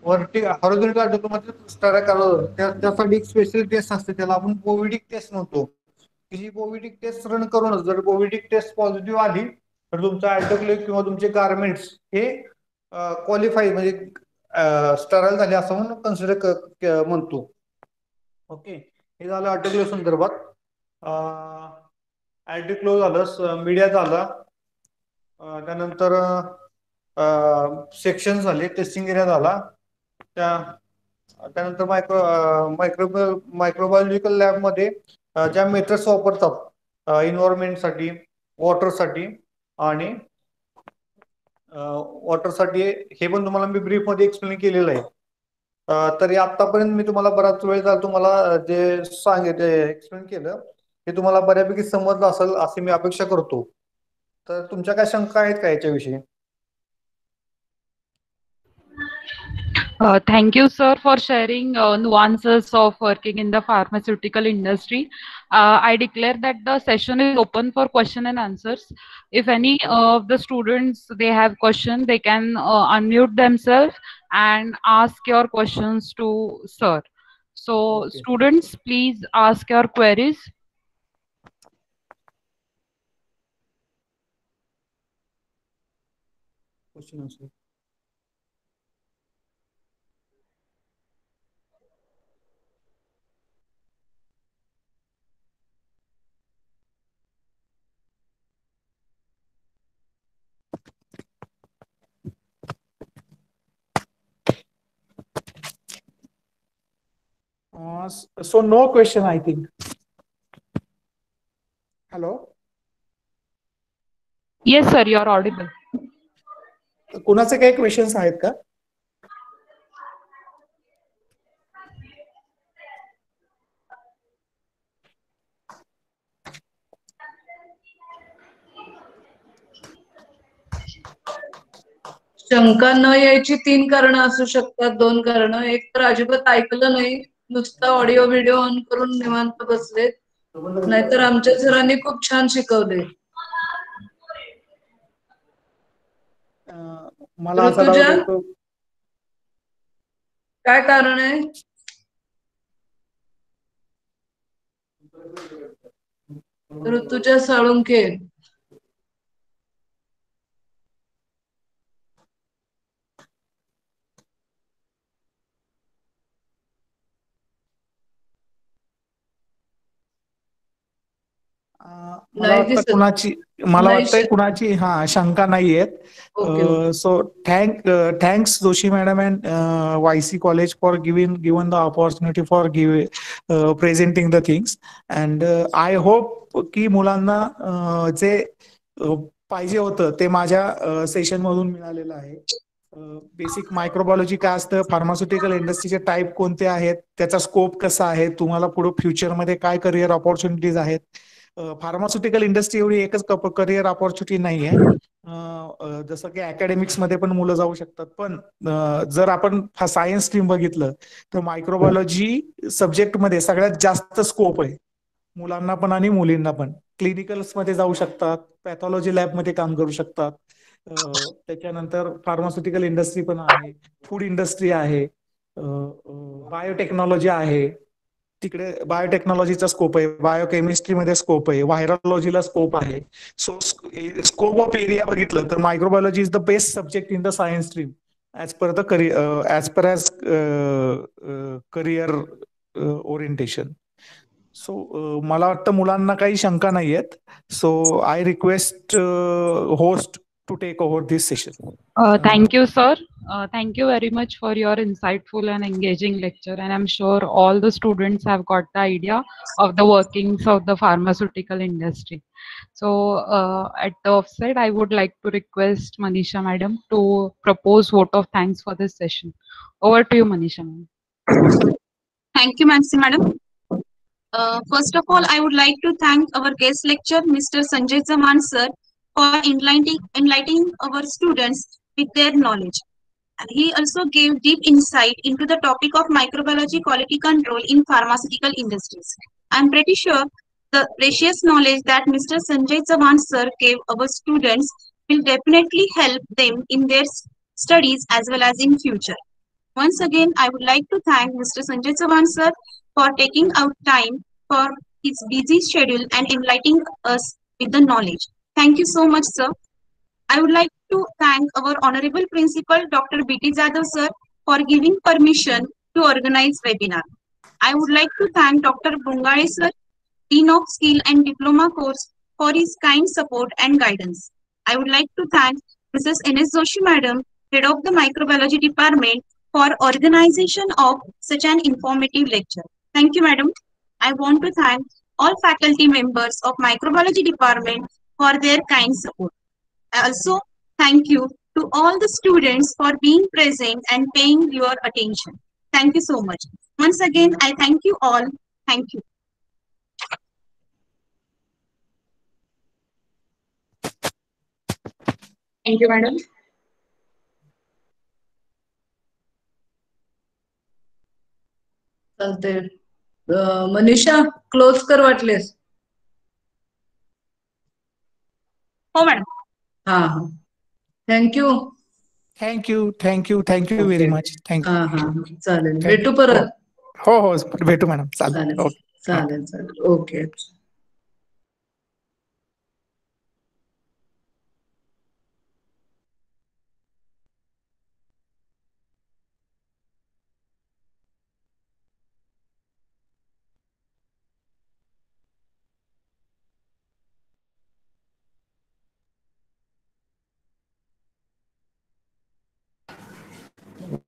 हॉरिझॉन्टल ऑटोक्लेव्ह मध्ये स्टराईल करावं लागतं. त्यासाठी एक स्पेशल टेस्ट असते, त्याला आपण पोव्हिडिक टेस्ट म्हणतो. ही पोव्हिडिक टेस्ट रन करूनच जर पोव्हिडिक टेस्ट पॉझिटिव्ह आली तर तुमचा ऑटोक्लेव्ह किंवा तुमचे गारमेंट्स हे क्वालिफाय म्हणजे स्टराईल झाले असं म्हणून कन्सिडर म्हणतो. ओके, हे झालं ऑटोक्लेव्ह संदर्भात. आयटी क्लोज झालं, मीडिया झाला, त्यानंतर सेक्शन झाले, टेस्टिंग एरिया झाला, त्यानंतर मायक्रोबायोलॉजिकल लॅबमध्ये ज्या मेथड्स वापरतात इन्व्हायरमेंटसाठी, वॉटरसाठी आणि हे पण तुम्हाला मी ब्रीफमध्ये एक्सप्लेन केलेलं आहे. तरी आतापर्यंत मी तुम्हाला बराच वेळ झाला तुम्हाला जे एक्सप्लेन केलं हे तुम्हाला बऱ्यापैकी समजलं असेल अशी मी अपेक्षा करतो. तर तुमच्या काय शंका आहेत का याच्याविषयी? Thank you, sir, for sharing nuances of working in the pharmaceutical industry. I declare that the session is open for question and answers. If any of the students they have question, they can unmute themselves and ask your questions to sir. So, Okay. students, please ask your queries. Question answer. So no question, I think. Hello. Yes, sir, you are audible. कुणाचे काही questions आहेत का? शंका न यायची 3 कारणं असू शकतात. 2 कारणं. एक तर अजिबात ऐकलं नाही, नुसता ऑडिओ व्हिडिओ ऑन करून निवांत बसलेत, नाहीतर आमच्या सरांनी खूप छान शिकवले. मला असा ऋतुजा? डाऊट येतो, काय कारण आहे? ऋतुजा साळुंखे. मला नाही वाटतं दिसत. मला नाही वाटतंय श- कुणाची शंका नाहीयेत. Okay. So thanks Joshi madam and YC college for given the opportunity for presenting the things, and I hope की मुलांना जे पाहिजे होतं ते माझ्या सेशन मधून मिळालेलं आहे. बेसिक मायक्रोबायोलॉजी काय असतं, फार्मास्युटिकल इंडस्ट्रीचे टाईप कोणते आहेत, त्याचा स्कोप कसा आहे, तुम्हाला पुढे फ्युचरमध्ये काय करिअर ऑपॉर्च्युनिटीज आहेत. फार्मास्युटिकल इंडस्ट्री एवढी एकच करिअर ऑपॉर्च्युनिटी नाही आहे. जसं की अकॅडमिक्स मध्ये पण मुलं जाऊ शकतात, पण जर आपण सायन्स स्ट्रीम बघितलं तर मायक्रोबायोलॉजी सब्जेक्ट मध्ये सगळ्यात जास्त स्कोप आहे मुलांना पण आणि मुलींना पण. क्लिनिकल्स मध्ये जाऊ शकतात, पॅथॉलॉजी लॅब मध्ये काम करू शकतात. त्याच्यानंतर फार्मास्युटिकल इंडस्ट्री पण आहे, फूड इंडस्ट्री आहे, बायोटेक्नॉलॉजी आहे. तिकडे बायोटेक्नॉलॉजीचा स्कोप आहे, बायोकेमिस्ट्रीमध्ये स्कोप आहे, व्हायरॉलॉजीला स्कोप आहे. सो स्कोप ऑफ एरिया बघितलं तर microbiology is the best subject in the science stream as per career orientation. So मला वाटतं मुलांना काही शंका नाहीयेत. So I request host to take over this session. Thank you, sir. Thank you very much for your insightful and engaging lecture. And I'm sure all the students have got the idea of the workings of the pharmaceutical industry. So at the offset, I would like to request Manisha madam to propose vote of thanks for this session. Over to you, Manisha madam. Thank you, madam. First of all, I would like to thank our guest lecturer, Mr. Sanjay Zaman sir, for enlightening our students with their knowledge. He also gave deep insight into the topic of microbiology quality control in pharmaceutical industries. I'm pretty sure the precious knowledge that Mr. Sanjay Zaman sir gave our students will definitely help them in their studies as well as in future. Once again, I would like to thank Mr. Sanjay Chavan sir for taking out time for his busy schedule and enlightening us with the knowledge. Thank you so much, sir. I would like to thank our Honorable Principal Dr. B.T. Jadhav sir for giving permission to organize webinar. I would like to thank Dr. Bungale sir, Dean of Skill and Diploma course, for his kind support and guidance. I would like to thank Mrs. N.S. Joshi Madam, Head of the Microbiology Department, for organization of such an informative lecture. Thank you, Madam. I want to thank all faculty members of Microbiology Department for their kind support. I also thank you to all the students for being present and paying your attention. Thank you so much. Once again, I thank you all. Thank you. Thank you madam. चालते. Manisha close कर wattless. हो madam. हा हा. Thank you. Thank you very much. Thank you. हा हा चालेल. भेटू परत. हो हो भेटू मॅडम. चालेल. चालेल ओके. चालेल चालेल. ओके.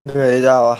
घरी जावा.